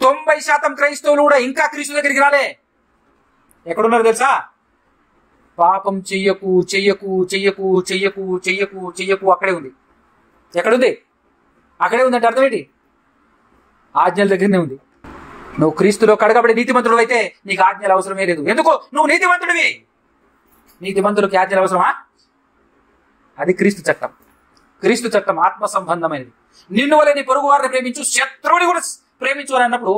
90% క్రైస్తవులు కూడా ఇంకా క్రీస్తు దగ్గరికి రాలే. ఎక్కడున్నారు తెలుసా? పాపం చెయ్యకు చెయ్యకు చెయ్యకు చెయ్యకు చెయ్యకు చెయ్యకు అక్కడే ఉంది. ఎక్కడుంది? అక్కడే ఉందంటే అర్థం ఏంటి? ఆజ్ఞల దగ్గరనే ఉంది. నువ్వు క్రీస్తులో కడగబడి నీతిమంతుడు అయితే నీకు ఆజ్ఞలు అవసరమే లేదు. ఎందుకు? నువ్వు నీతిమంతుడివి. నీతిమంతులకి ఆజ్ఞలు అవసరమా? అది క్రీస్తు చట్టం. క్రీస్తు చట్టం ఆత్మ సంబంధమైనది. నిన్ను వల్ల నీ పొరుగు వారిని ప్రేమించు, శత్రువుని కూడా ప్రేమించు అని అన్నప్పుడు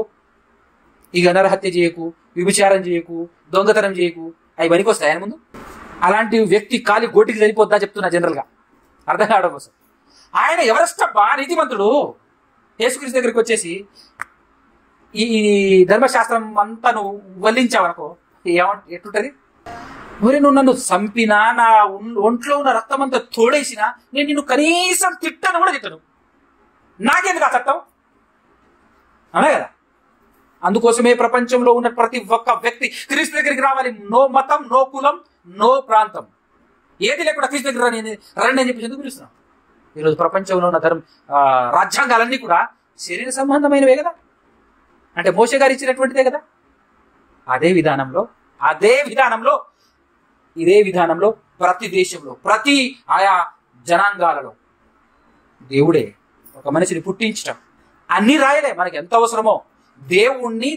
ఇక నరహత్య చేయకు, విభిచారం చేయకు, దొంగతనం చేయకు, అవి పనికొస్తాయి ఆయన ముందు? అలాంటి వ్యక్తి కాలి గోటికి సరిపోద్దా చెప్తున్నా జనరల్గా అర్థం కావడం కోసం. ఆయన ఎవరెస్ట్ బాగా నీతిమంతుడు. యేసుక్రీస్తు దగ్గరికి వచ్చేసి ఈ ధర్మశాస్త్రం అంతా నువ్వు వల్లించావనుకో ఎట్టుంటది? మరి నువ్వు నన్ను చంపినా, నా ఒంట్లో ఉన్న రక్తం అంతా తోడేసినా నేను నిన్ను కనీసం తిట్టను కూడా తిట్టను. నాకెందుకు ఆ చట్టం? అనే కదా. అందుకోసమే ప్రపంచంలో ఉన్న ప్రతి ఒక్క వ్యక్తి క్రీస్తు దగ్గరికి రావాలి. నో మతం, నో కులం, నో ప్రాంతం, ఏది లేకుండా క్రీస్తు దగ్గర రండి అని చెప్పి ఎందుకు పిలుస్తున్నాం? ఈరోజు ప్రపంచంలో ఉన్న రాజ్యాంగాలన్నీ కూడా శరీర సంబంధమైనవే కదా. అంటే మోషే గారు ఇచ్చినటువంటిదే కదా. ఇదే విధానంలో ప్రతి దేశంలో, ప్రతి ఆయా జనాంగాలలో దేవుడే ఒక మనిషిని పుట్టించటం, అన్ని రాయలే. మనకి ఎంత అవసరమో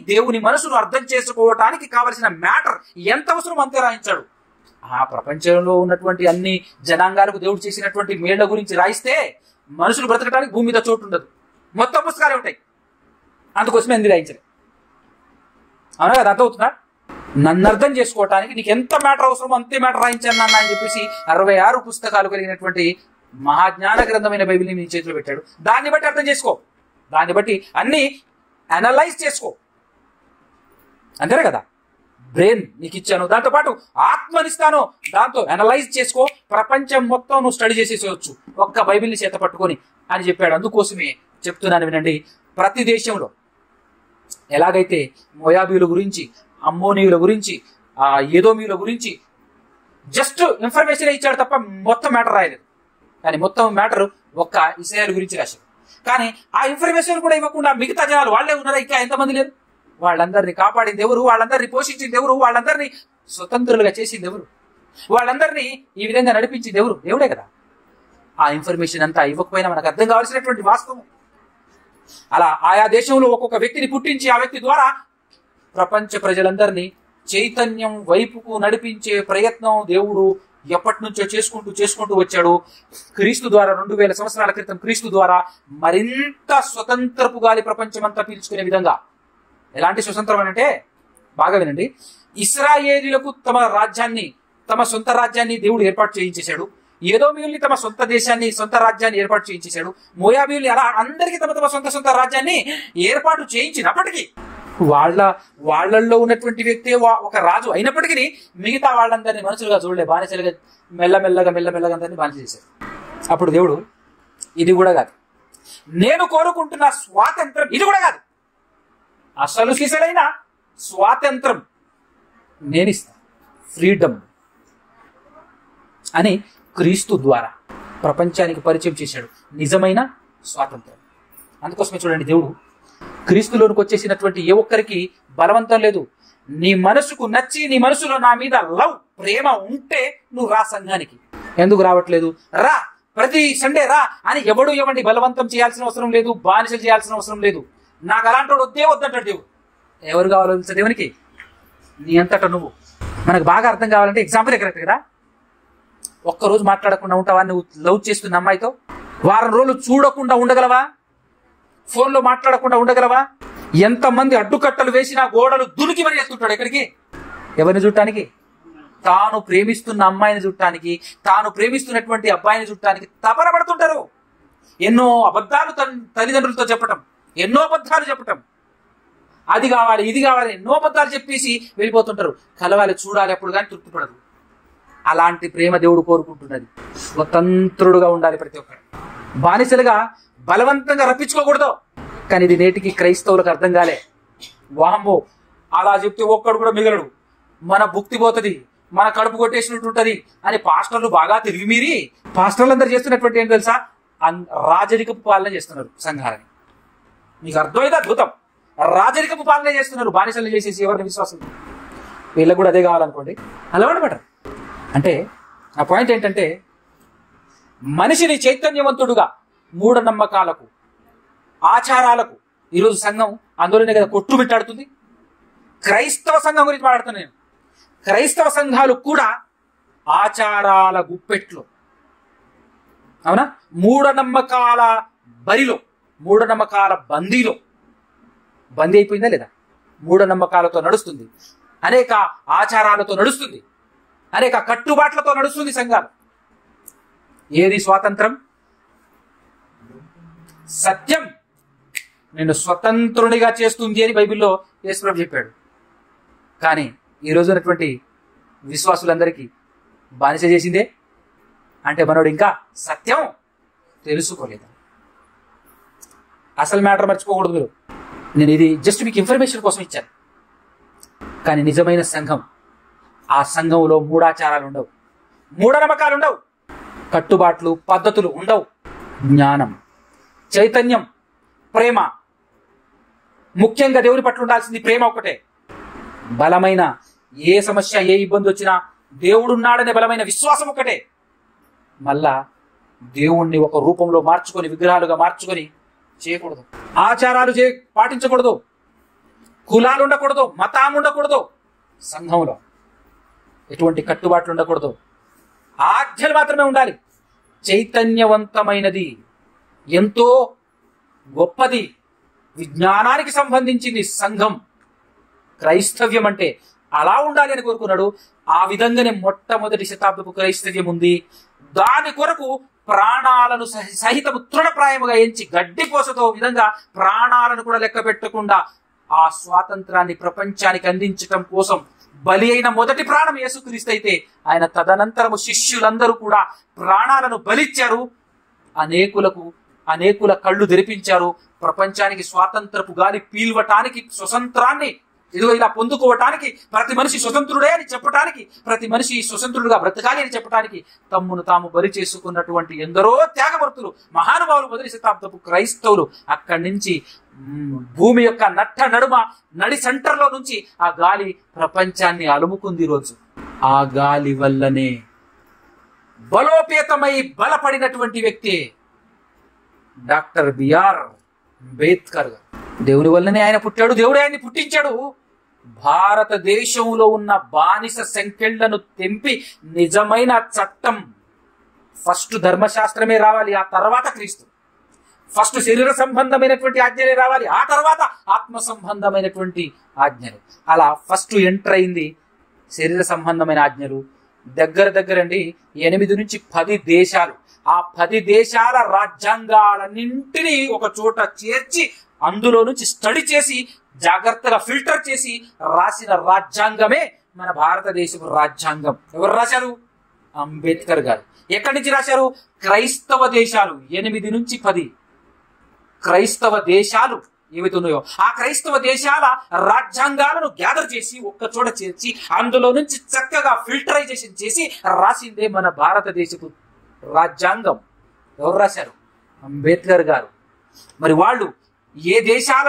దేవుని మనసును అర్థం చేసుకోవటానికి కావలసిన మ్యాటర్ ఎంత అవసరం అంతే రాయించాడు. ఆ ప్రపంచంలో ఉన్నటువంటి అన్ని జనాంగాలకు దేవుడు చేసినటువంటి మేళ్ల గురించి రాయిస్తే మనుషులు బ్రతకడానికి భూమి మీద చోటు ఉండదు, మొత్తం పుస్తకాలే ఉంటాయి. అందుకోసమే అన్ని రాయించలే. అవునా కదా? అర్థమవుతుందా? నన్ను అర్థం చేసుకోవటానికి నీకు ఎంత మ్యాటర్ అవసరమో అంతే మ్యాటర్ రాయించాను నాన్న అని చెప్పేసి 66 పుస్తకాలు కలిగినటువంటి మహాజ్ఞాన గ్రంథమైన బైబిల్ని నీ చేతిలో పెట్టాడు. దాన్ని బట్టి అర్థం చేసుకో, దాన్ని బట్టి అన్ని అనలైజ్ చేసుకో. అంతేనే కదా? బ్రెయిన్ నీకు ఇచ్చాను, దాంతోపాటు ఆత్మనిస్తాను, దాంతో అనలైజ్ చేసుకో. ప్రపంచం మొత్తం నువ్వు స్టడీ చేసేసేయచ్చు ఒక్క బైబిల్ని చేత పట్టుకొని అని చెప్పాడు. అందుకోసమే చెప్తున్నాను వినండి. ప్రతి దేశంలో ఎలాగైతే మోయాబీల గురించి, అమ్మోనీయుల గురించి, ఏదోమీయుల గురించి జస్ట్ ఇన్ఫర్మేషన్ ఇచ్చాడు తప్ప మొత్తం మ్యాటర్ రాయలేదు. కానీ మొత్తం మ్యాటర్ ఒక్క ఇశ్రాయేలు గురించి రాశాడు. కానీ ఆ ఇన్ఫర్మేషన్ కూడా ఇవ్వకుండా మిగతా జనాలు వాళ్ళే ఉన్నారా? ఇంకా ఎంతమంది లేరు? వాళ్ళందరినీ కాపాడింది ఎవరు? వాళ్ళందరినీ పోషించింది ఎవరు? వాళ్ళందరినీ స్వతంత్రులుగా చేసింది ఎవరు? వాళ్ళందరినీ ఈ విధంగా నడిపించింది ఎవరు? దేవుడే కదా. ఆ ఇన్ఫర్మేషన్ అంతా ఇవ్వకపోయినా మనకు అర్థం కావాల్సినటువంటి వాస్తవం. అలా ఆయా దేశంలో ఒక్కొక్క వ్యక్తిని పుట్టించి ఆ వ్యక్తి ద్వారా ప్రపంచ ప్రజలందరినీ చైతన్యం వైపుకు నడిపించే ప్రయత్నం దేవుడు ఎప్పటి నుంచో చేసుకుంటూ వచ్చాడు. క్రీస్తు ద్వారా 2000 సంవత్సరాల క్రితం క్రీస్తు ద్వారా మరింత స్వతంత్రపు గాలి ప్రపంచం అంతా పీల్చుకునే విధంగా. ఎలాంటి స్వతంత్రం అంటే బాగా వినండి. ఇశ్రాయేలీయులకు తమ సొంత రాజ్యాన్ని దేవుడు ఏర్పాటు చేయించేశాడు. ఏదోమీయుల్ని తమ సొంత దేశాన్ని, సొంత రాజ్యాన్ని ఏర్పాటు చేయించేశాడు. మోయాబీయుల్ని అలా అందరికీ తమ సొంత రాజ్యాన్ని ఏర్పాటు చేయించినప్పటికీ వాళ్ళల్లో ఉన్నటువంటి వ్యక్తి ఒక రాజు అయినప్పటికీ మిగతా వాళ్ళందరినీ మనుషులుగా చూడలే, బానిసలుగా మెల్లమెల్లగా అందరినీ బానిస చేశారు. అప్పుడు దేవుడు ఇది కూడా కాదు, నేను కోరుకుంటున్న స్వాతంత్రం ఇది కూడా కాదు, అసలు సిసలైన స్వాతంత్రం నేనిస్తా, ఫ్రీడమ్ అని క్రీస్తు ద్వారా ప్రపంచానికి పరిచయం చేశాడు నిజమైన స్వాతంత్రం. అందుకోసమే చూడండి, దేవుడు క్రీస్తులోనికి వచ్చేసినటువంటి ఏ ఒక్కరికి బలవంతం లేదు. నీ మనసుకు నచ్చి, నీ మనసులో నా మీద ప్రేమ ఉంటే నువ్వు రా సంఘానికి. ఎందుకు రావట్లేదు? రా, ప్రతి సండే రా అని ఎవరిని బలవంతం చేయాల్సిన అవసరం లేదు, బానిసలు చేయాల్సిన అవసరం లేదు. నాకు అలాంటి వద్దంటాడు దేవుడు. ఎవరు కావాలో తెలుసా దేవునికి? నీ అంతటా నువ్వు. మనకు బాగా అర్థం కావాలంటే ఎగ్జాంపుల్ కరెక్ట్ కదా. ఒక్కరోజు మాట్లాడకుండా ఉంటావా? నువ్వు లవ్ చేస్తున్న అమ్మాయితో వారం రోజులు చూడకుండా ఉండగలవా? ఫోన్లో మాట్లాడకుండా ఉండగలవా? ఎంతమంది అడ్డుకట్టలు వేసినా గోడలు దునికి మరి వెళ్తుంటాడు. ఎక్కడికి? ఎవరిని చుట్టానికి? తాను ప్రేమిస్తున్న అమ్మాయిని చుట్టానికి, తాను ప్రేమిస్తున్నటువంటి అబ్బాయిని చుట్టానికి తపన పడుతుంటారు. ఎన్నో అబద్ధాలు తల్లిదండ్రులతో చెప్పటం, ఎన్నో అబద్ధాలు చెప్పటం, అది కావాలి ఇది కావాలి ఎన్నో అబద్ధాలు చెప్పేసి వెళ్ళిపోతుంటారు. కలవాలి, చూడాలి, అప్పుడు కానీ తృప్తిపడదు. అలాంటి ప్రేమ దేవుడు కోరుకుంటున్నది. స్వతంత్రుడుగా ఉండాలి ప్రతి ఒక్కరు. బానిసలుగా బలవంతంగా రప్పించుకోకూడదు. కానీ ఇది నేటికి క్రైస్తవులకు అర్థం కాలే. వామ్మో, అలా చెప్తే ఒక్కడు కూడా మిగలడు, మన భుక్తి పోతుంది, మన కడుపు కొట్టేసినట్టుంటది అని పాస్టర్లు బాగా తిరిగి మీరి పాస్టర్లు అందరూ చేస్తున్నటువంటి ఏం తెలుసా? రాజరికపు పాలన చేస్తున్నారు సంఘాలని. మీకు అర్థమైతే అద్భుతం. రాజరికపు పాలన చేస్తున్నారు, బానిసలు చేసేసి ఎవరిని విశ్వాసం. వీళ్ళకు కూడా అదే కావాలనుకోండి, అలవాటు పడరు. అంటే నా పాయింట్ ఏంటంటే, మనిషిని చైతన్యవంతుడుగా మూఢనమ్మకాలకు, ఆచారాలకు ఈరోజు సంఘం అందులోనే కదా కొట్టుమిట్టాడుతుంది. క్రైస్తవ సంఘం గురించి మాట్లాడుతున్నాను నేను. క్రైస్తవ సంఘాలు కూడా ఆచారాల గుప్పెట్లో, అవునా, మూఢనమ్మకాల బరిలో, మూఢనమ్మకాల బందీ అయిపోయిందా లేదా? మూఢనమ్మకాలతో నడుస్తుంది, అనేక ఆచారాలతో నడుస్తుంది, అనేక కట్టుబాట్లతో నడుస్తుంది సంఘాలు. ఏది స్వాతంత్రం? సత్యం నిన్ను స్వతంత్రునిగా చేస్తుంది అని బైబిల్లో యేసుప్రభు చెప్పాడు. కానీ ఈరోజు ఉన్నటువంటి విశ్వాసులందరికీ బానిస చేసిందే. అంటే మనోడు ఇంకా సత్యం తెలుసుకోలేదు. అసలు మ్యాటర్ మర్చిపోకూడదు మీరు. నేను ఇది జస్ట్ మీకు ఇన్ఫర్మేషన్ కోసం ఇచ్చాను. కానీ నిజమైన సంఘం, ఆ సంఘంలో మూఢాచారాలు ఉండవు, మూఢనమ్మకాలు ఉండవు, కట్టుబాట్లు పద్ధతులు ఉండవు. జ్ఞానం, చైతన్యం, ప్రేమ. ముఖ్యంగా దేవుని పట్ల ఉండాల్సింది ప్రేమ ఒకటే. బలమైన ఏ సమస్య, ఏ ఇబ్బంది వచ్చినా దేవుడున్నాడనే బలమైన విశ్వాసం ఒకటే. మళ్ళా దేవుణ్ణి ఒక రూపంలో మార్చుకొని, విగ్రహాలుగా మార్చుకొని చేయకూడదు. ఆచారాలు పాటించకూడదు. కులాలు ఉండకూడదు, మతాలు ఉండకూడదు. సంఘంలో ఎటువంటి కట్టుబాట్లు ఉండకూడదు. ఆజ్ఞలు మాత్రమే ఉండాలి. చైతన్యవంతమైనది, ఎంతో గొప్పది, విజ్ఞానానికి సంబంధించింది సంఘం, క్రైస్తవ్యం అంటే అలా ఉండాలి అని కోరుకున్నాడు. ఆ విధంగానే మొట్టమొదటి శతాబ్దపు క్రైస్తవ్యం ఉంది. దాని కొరకు ప్రాణాలను సహితము తృణప్రాయముగా ఎంచి గడ్డిపోసతో విధంగా ప్రాణాలను కూడా లెక్క పెట్టకుండా ఆ స్వాతంత్రాన్ని ప్రపంచానికి అందించటం కోసం బలి అయిన మొదటి ప్రాణం యేసుక్రీస్తు అయితే, ఆయన తదనంతరము శిష్యులందరూ కూడా ప్రాణాలను బలిచ్చారు. అనేకుల కళ్ళు తెరిపించారు. ప్రపంచానికి స్వాతంత్రపు గాలి పీల్వటానికి, స్వతంత్రాన్ని ఇదిగో ఇలా పొందుకోవటానికి, ప్రతి మనిషి స్వతంత్రుడే అని చెప్పటానికి, ప్రతి మనిషి స్వతంత్రుడుగా బ్రతకాలి అని చెప్పడానికి తమ్మును తాము బలి చేసుకున్నటువంటి ఎందరో త్యాగమూర్తులు, మహానుభావులు మొదటి శతాబ్దపు క్రైస్తవులు. అక్కడి నుంచి భూమి యొక్క నడి సెంటర్లో నుంచి ఆ గాలి ప్రపంచాన్ని అలుముకుంది. రోజు ఆ గాలి వల్లనే బలోపేతమై బలపడినటువంటి వ్యక్తి డాక్టర్ బిఆర్ అంబేద్కర్ గారు. దేవుని వల్లనే ఆయన పుట్టాడు, దేవుడే ఆయన్ని పుట్టించాడు. భారతదేశంలో ఉన్న బానిస సంఖ్యలను తెంపి నిజమైన చట్టం, ఫస్ట్ ధర్మశాస్త్రమే రావాలి, ఆ తర్వాత క్రీస్తు. ఫస్ట్ శరీర సంబంధమైనటువంటి ఆజ్ఞలే రావాలి, ఆ తర్వాత ఆత్మ సంబంధమైనటువంటి ఆజ్ఞలు. అలా ఫస్ట్ ఎంటర్ అయింది శరీర సంబంధమైన ఆజ్ఞలు. దగ్గరండి 8 నుంచి 10 దేశాలు, ఆ 10 దేశాల రాజ్యాంగాలన్నింటినీ ఒక చోట చేర్చి అందులో నుంచి స్టడీ చేసి జాగ్రత్తగా ఫిల్టర్ చేసి రాసిన రాజ్యాంగమే మన భారతదేశపు రాజ్యాంగం. ఎవరు రాశారు? అంబేద్కర్ గారు. ఎక్కడి నుంచి రాశారు? క్రైస్తవ దేశాలు 8 నుంచి 10 క్రైస్తవ దేశాలు ఏవైతే ఉన్నాయో ఆ క్రైస్తవ దేశాల రాజ్యాంగాలను గ్యాదర్ చేసి ఒక్క చోట చేర్చి అందులో నుంచి చక్కగా ఫిల్టరైజేషన్ చేసి రాసిందే మన భారతదేశపు రాజ్యాంగం. ఎవరు రాశారు? అంబేద్కర్ గారు. మరి వాళ్ళు ఏ దేశాల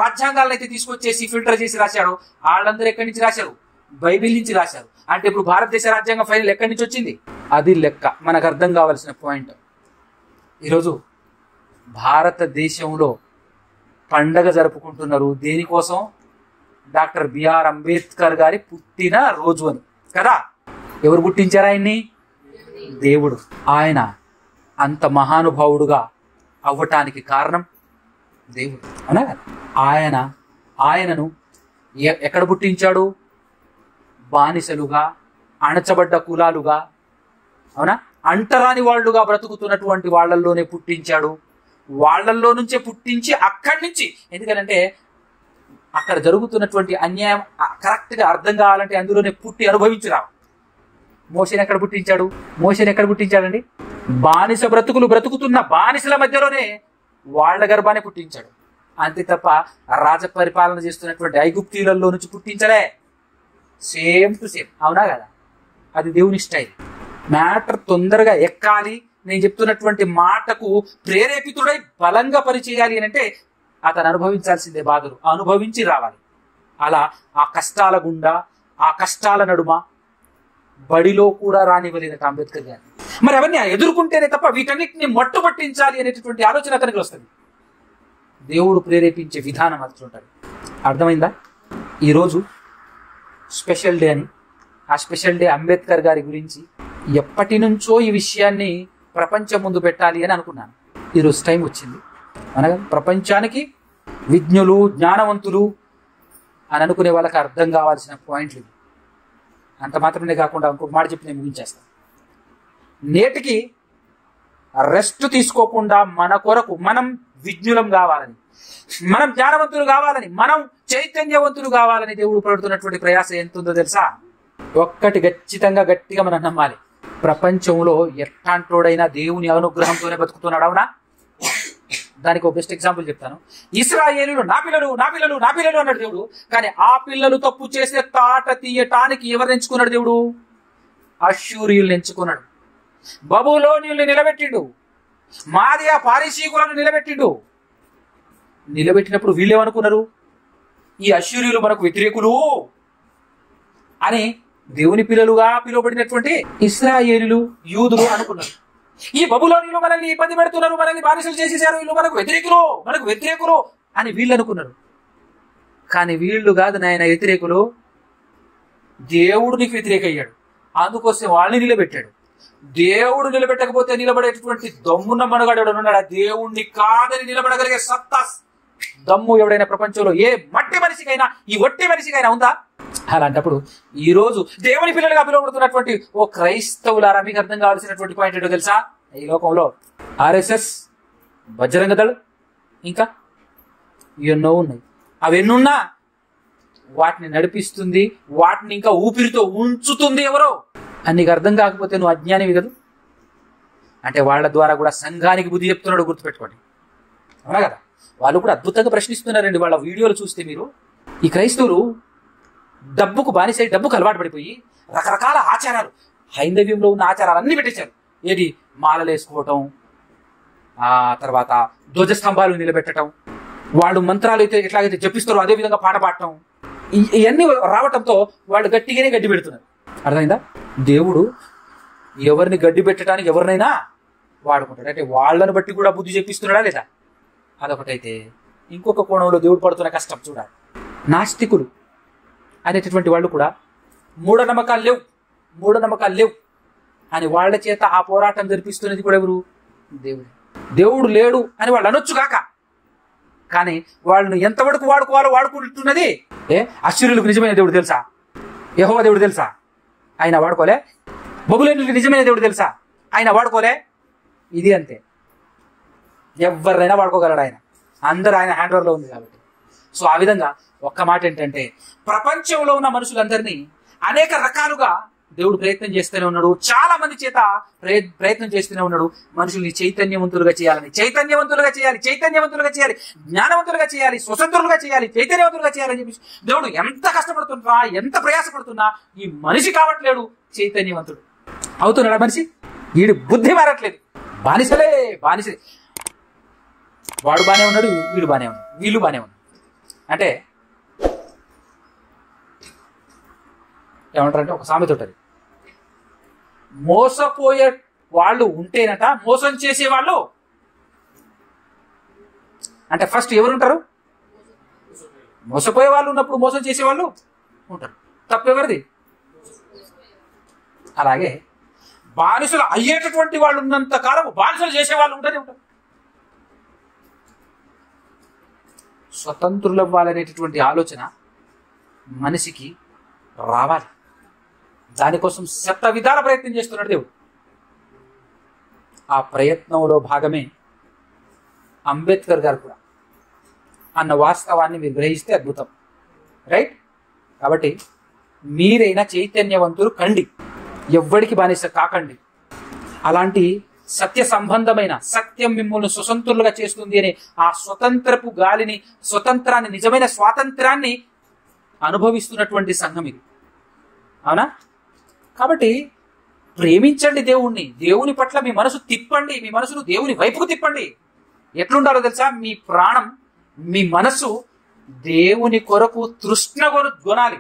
రాజ్యాంగాలను అయితే తీసుకొచ్చేసి ఫిల్టర్ చేసి రాశారో వాళ్ళందరూ ఎక్కడి నుంచి రాశారు? బైబిల్ నుంచి రాశారు. అంటే ఇప్పుడు భారతదేశ రాజ్యాంగం ఫైనల్ ఎక్కడి నుంచి వచ్చింది? అది లెక్క. మనకు అర్థం కావాల్సిన పాయింట్. ఈరోజు భారతదేశంలో పండగ జరుపుకుంటున్నారు. దేనికోసం? డాక్టర్ బిఆర్ అంబేద్కర్ గారి పుట్టిన రోజు అని కదా. ఎవరు పుట్టించారు ఆయన్ని? దేవుడు. ఆయన అంత మహానుభావుడుగా అవ్వటానికి కారణం దేవుడు, అవునా? ఆయనను ఎక్కడ పుట్టించాడు? బానిసలుగా, అణచబడ్డ కులాలుగా, అవునా, అంటరాని వాళ్ళుగా బ్రతుకుతున్నటువంటి వాళ్ళల్లోనే పుట్టించాడు. వాళ్ళల్లో నుంచే పుట్టించి అక్కడి నుంచి, ఎందుకంటే అక్కడ జరుగుతున్నటువంటి అన్యాయం కరెక్ట్గా అర్థం కావాలంటే అందులోనే పుట్టి అనుభవించురా. మోషేని ఎక్కడ పుట్టించాడండి? బానిస బ్రతుకుతున్న బానిసల మధ్యలోనే వాళ్ళ గర్భాన్ని పుట్టించాడు. అంతే తప్ప రాజ పరిపాలన చేస్తున్నటువంటి ఐగుప్తీలలో నుంచి పుట్టించలే. సేమ్ టు సేమ్, అవునా కదా? అది దేవుని స్టైల్. మ్యాటర్ తొందరగా ఎక్కాలి, నేను చెప్తున్నటువంటి మాటకు ప్రేరేపితుడై బలంగా పనిచేయాలి అని అంటే అతను అనుభవించాల్సిందే బాధలు, అనుభవించి రావాలి. అలా ఆ కష్టాల గుండా, ఆ కష్టాల నడుమ బడిలో కూడా రానివ్వలేదట అంబేద్కర్ గారిని. మరి అవన్నీ ఎదుర్కొంటేనే తప్ప వీటన్నిటిని మట్టుపట్టించాలి అనేటటువంటి ఆలోచన అతనికి వస్తుంది. దేవుడు ప్రేరేపించే విధానం అట్లుంటుంది. అర్థమైందా? ఈరోజు స్పెషల్ డే అని, ఆ స్పెషల్ డే అంబేద్కర్ గారి గురించి ఎప్పటి నుంచో ఈ విషయాన్ని ప్రపంచం ముందు పెట్టాలి అని అనుకున్నాను. ఈరోజు టైం వచ్చింది. అనగా ప్రపంచానికి విజ్ఞులు, జ్ఞానవంతులు అని అనుకునే వాళ్ళకి అర్థం కావాల్సిన పాయింట్లు. అంత మాత్రమే కాకుండా ఇంకొక మాట చెప్పి నేను ముగించేస్తాను. నేటికి రెస్ట్ తీసుకోకుండా మన కొరకు మనం విజ్ఞులం కావాలని, మనం జ్ఞానవంతులు కావాలని, మనం చైతన్యవంతులు కావాలని దేవుడు పడుతున్నటువంటి ప్రయాస ఎంత ఉందో తెలుసా? ఒక్కటి ఖచ్చితంగా గట్టిగా మనం నమ్మాలి. ప్రపంచంలో ఎట్లాంటోడైనా దేవుని అనుగ్రహంతోనే బతుకుతున్నాడు, అవునా? దానికి ఒక బెస్ట్ ఎగ్జాంపుల్ చెప్తాను. ఇశ్రాయేలీయులు నా పిల్లలు అన్నాడు దేవుడు. కానీ ఆ పిల్లలు తప్పు చేసే తాట తీయటానికి ఎవరు ఎంచుకున్నాడు దేవుడు? అష్షూరీయుల్ని ఎంచుకున్నాడు. బబులోనీయుల్ని నిలబెట్టిండు. మాదియా పారిశీకులను నిలబెట్టినప్పుడు వీళ్ళేమనుకున్నారు? ఈ అష్షూరీయులు మనకు వ్యతిరేకులు అని దేవుని పిల్లలుగా పిలువబడినటువంటి ఇశ్రాయేలీయులు, యూదులు అనుకున్నారు. ఈ బబులోనీయులు మనల్ని ఇబ్బంది పెడుతున్నారు, మనల్ని బానిసలు చేసేసారు, వీళ్ళు మనకు వ్యతిరేకులు అని వీళ్ళు అనుకున్నారు. కానీ వీళ్ళు కాదు నాయన వ్యతిరేకులు, దేవుడు నీకు వ్యతిరేక అయ్యాడు, అందుకోసం వాళ్ళని నిలబెట్టాడు. దేవుడు నిలబెట్టకపోతే నిలబడేటటువంటి దమ్మున్న మనగాడు ఉన్నాడు. ఆ దేవుణ్ణి కాదని నిలబడగలిగే సత్తా దమ్ము ఎవడైనా ప్రపంచంలో ఏ మట్టి మనిషికైనా, ఈ ఒట్టి మనిషికైనా ఉందా? అలాంటప్పుడు ఈ రోజు దేవుని పిల్లలుగా పిలువబడుతున్నటువంటి ఓ క్రైస్తవులారా, మీకు అర్థం కావాల్సినటువంటి పాయింట్ ఏంటో తెలుసా? ఈ లోకంలో RSS, బజరంగ దళ్, ఇంకా ఎన్నో ఉన్నాయి. అవెన్నున్నా వాటిని నడిపిస్తుంది, వాటిని ఇంకా ఊపిరితో ఉంచుతుంది ఎవరో అని నీకు అర్థం కాకపోతే నువ్వు అజ్ఞానివి కదా. అంటే వాళ్ళ ద్వారా కూడా సంఘానికి బుద్ధి చెప్తున్నాడు, గుర్తుపెట్టుకోండి. అవునా కదా? వాళ్ళు కూడా అద్భుతంగా ప్రశ్నిస్తున్నారండి. వాళ్ళ వీడియోలు చూస్తే మీరు, ఈ క్రైస్తవులు డబ్బుకు బానిసై, డబ్బుకు అలవాటు పడిపోయి రకరకాల ఆచారాలు, హైందవ్యంలో ఉన్న ఆచారాలు అన్ని పెట్టేశారు. ఏది? మాలలు వేసుకోవటం, ఆ తర్వాత ధ్వజస్తంభాలు నిలబెట్టడం, వాళ్ళు మంత్రాలు అయితే ఎట్లాగైతే జపిస్తారో అదే విధంగా పాట పాడటం, ఇవన్నీ రావటంతో వాళ్ళు గట్టిగానే గడ్డి పెడుతున్నారు. అర్థమైందా? దేవుడు ఎవరిని గడ్డి పెట్టడానికి ఎవరినైనా వాడుకుంటాడు. అంటే వాళ్ళని బట్టి కూడా బుద్ధి చెప్పిస్తున్నాడా లేదా? అదొకటైతే ఇంకొక కోణంలో దేవుడు పడుతున్న కష్టం చూడాలి. నాస్తికులు అనేటటువంటి వాళ్ళు కూడా మూఢనమ్మకాలు లేవు అని వాళ్ళ చేత ఆ పోరాటం జరిపిస్తున్నది కూడా ఎవరు? దేవుడు లేడు అని వాళ్ళు అనొచ్చు కాక, కానీ వాళ్ళను ఎంతవరకు వాడుకోవాలో వాడుకుంటున్నది. అశ్చర్యులకు నిజమైన దేవుడు తెలుసా? యెహోవా దేవుడు తెలుసా? ఆయన వాడుకోలే. బబులోనులకు నిజమైన దేవుడు తెలుసా? ఆయన వాడుకోలే. ఇది అంతే, ఎవరినైనా వాడుకోగలడు ఆయన. అందరూ ఆయన హ్యాండ్ ఓవర్లో ఉంది కాబట్టి. సో ఆ విధంగా ఒక్క మాట ఏంటంటే, ప్రపంచంలో ఉన్న మనుషులందరినీ అనేక రకాలుగా దేవుడు ప్రయత్నం చేస్తూనే ఉన్నాడు. చాలా మంది చేత ప్రయత్నం చేస్తూనే ఉన్నాడు. మనుషుల్ని చైతన్యవంతులుగా చేయాలి, జ్ఞానవంతులుగా చేయాలి, స్వతంత్రులుగా చేయాలి, చైతన్యవంతులుగా చేయాలని చెప్పి దేవుడు ఎంత కష్టపడుతున్నా, ఎంత ప్రయాసపడుతున్నా ఈ మనిషి కావట్లేడు చైతన్యవంతుడు. అవుతున్నాడా మనిషి? వీడి బుద్ధి మారట్లేదు. బానిసలే. వాడు బానే ఉన్నాడు, వీడు బానే ఉన్నాడు, వీళ్ళు బానే ఉన్నాడు. అంటే ఏమంటారంటే, ఒక సామెత ఉంటుంది, మోసపోయే వాళ్ళు ఉంటేనట మోసం చేసే వాళ్ళు. అంటే ఫస్ట్ ఎవరు ఉంటారు? మోసపోయే వాళ్ళు ఉన్నప్పుడు మోసం చేసే వాళ్ళు ఉంటారు. తప్పెవరిది? అలాగే బానిసలు అయ్యేటటువంటి వాళ్ళు ఉన్నంత కాలం బానిసలు చేసే వాళ్ళు ఉంటూనే ఉంటారు. స్వతంత్రులు అవ్వాలనేటటువంటి ఆలోచన మనిషికి రావాలి. దానికోసం శత విధాల ప్రయత్నం చేస్తున్నాడు దేవుడు. ఆ ప్రయత్నంలో భాగమే అంబేద్కర్ గారు కూడా అన్న వాస్తవాన్ని మీరు గ్రహిస్తే అద్భుతం. రైట్? కాబట్టి మీరైనా చైతన్యవంతులు కండి, ఎవ్వడికి బానిస కాకండి. అలాంటి సత్య సంబంధమైన సత్యం మిమ్మల్ని స్వతంత్రులుగా చేస్తుంది అనే ఆ స్వతంత్రపు గాలిని, స్వతంత్రాన్ని, నిజమైన స్వాతంత్రాన్ని అనుభవిస్తున్నటువంటి సంఘం ఇది. అవునా? కాబట్టి ప్రేమించండి దేవుణ్ణి. దేవుని పట్ల మీ మనసు తిప్పండి, మీ మనసును దేవుని వైపుకు తిప్పండి. ఎట్లుండాలో తెలుసా? మీ ప్రాణం, మీ మనసు దేవుని కొరకు తృష్ణ కొనాలి,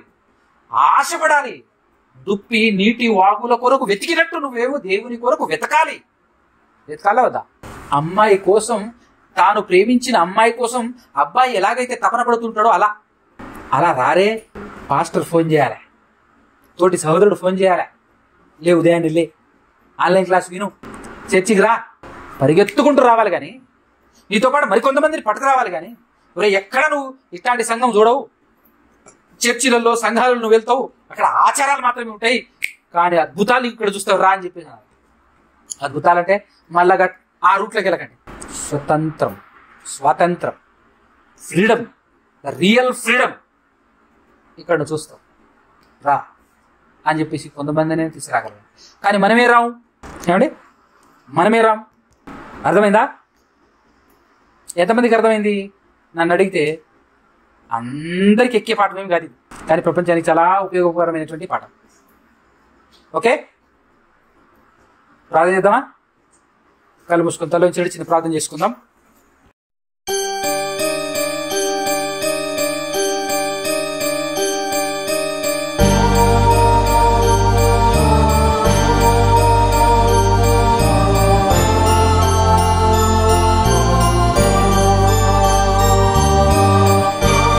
ఆశపడాలి. దుప్పి నీటి వాగుల కొరకు వెతికినట్టు నువ్వేమో దేవుని కొరకు వెతకాలా వద్దా? అమ్మాయి కోసం, తాను ప్రేమించిన అమ్మాయి కోసం అబ్బాయి ఎలాగైతే తపన పడుతుంటాడో అలా రారే. పాస్టర్ ఫోన్ చేయాలి, తోటి సహోదరుడు ఫోన్ చేయాలి, లే ఉదయాన్నే లే, ఆన్లైన్ క్లాస్ విను, చర్చికి రా, పరిగెత్తుకుంటూ రావాలి. కానీ నీతో పాటు మరికొంతమందిని పట్టుకురావాలి. కానీ ఎక్కడ నువ్వు ఇట్లాంటి సంఘం చూడవు. చర్చిలలో, సంఘాలలో నువ్వు వెళ్తావు, అక్కడ ఆచారాలు మాత్రమే ఉంటాయి, కానీ అద్భుతాలు ఇక్కడ చూస్తావు రా అని చెప్పి. అద్భుతాలంటే మళ్ళా ఆ రూట్లోకి వెళ్ళకండి. స్వాతంత్రం, ఫ్రీడమ్, ద రియల్ ఫ్రీడమ్ ఇక్కడ నువ్వు చూస్తావు రా అని చెప్పేసి కొంతమందినే తీసుకురాగలరు. కానీ మనమే రాము. ఏమండి? మనమే రాము. అర్థమైందా? ఎంతమందికి అర్థమైంది? నన్ను అడిగితే అందరికి ఎక్కే పాఠం ఏమి కాదు, కానీ ప్రపంచానికి చాలా ఉపయోగకరమైనటువంటి పాఠం. ఓకే, ప్రార్థన చేద్దామా? కళ్ళు మూసుకొని తల నుంచి చిన్న ప్రార్థన చేసుకుందాం.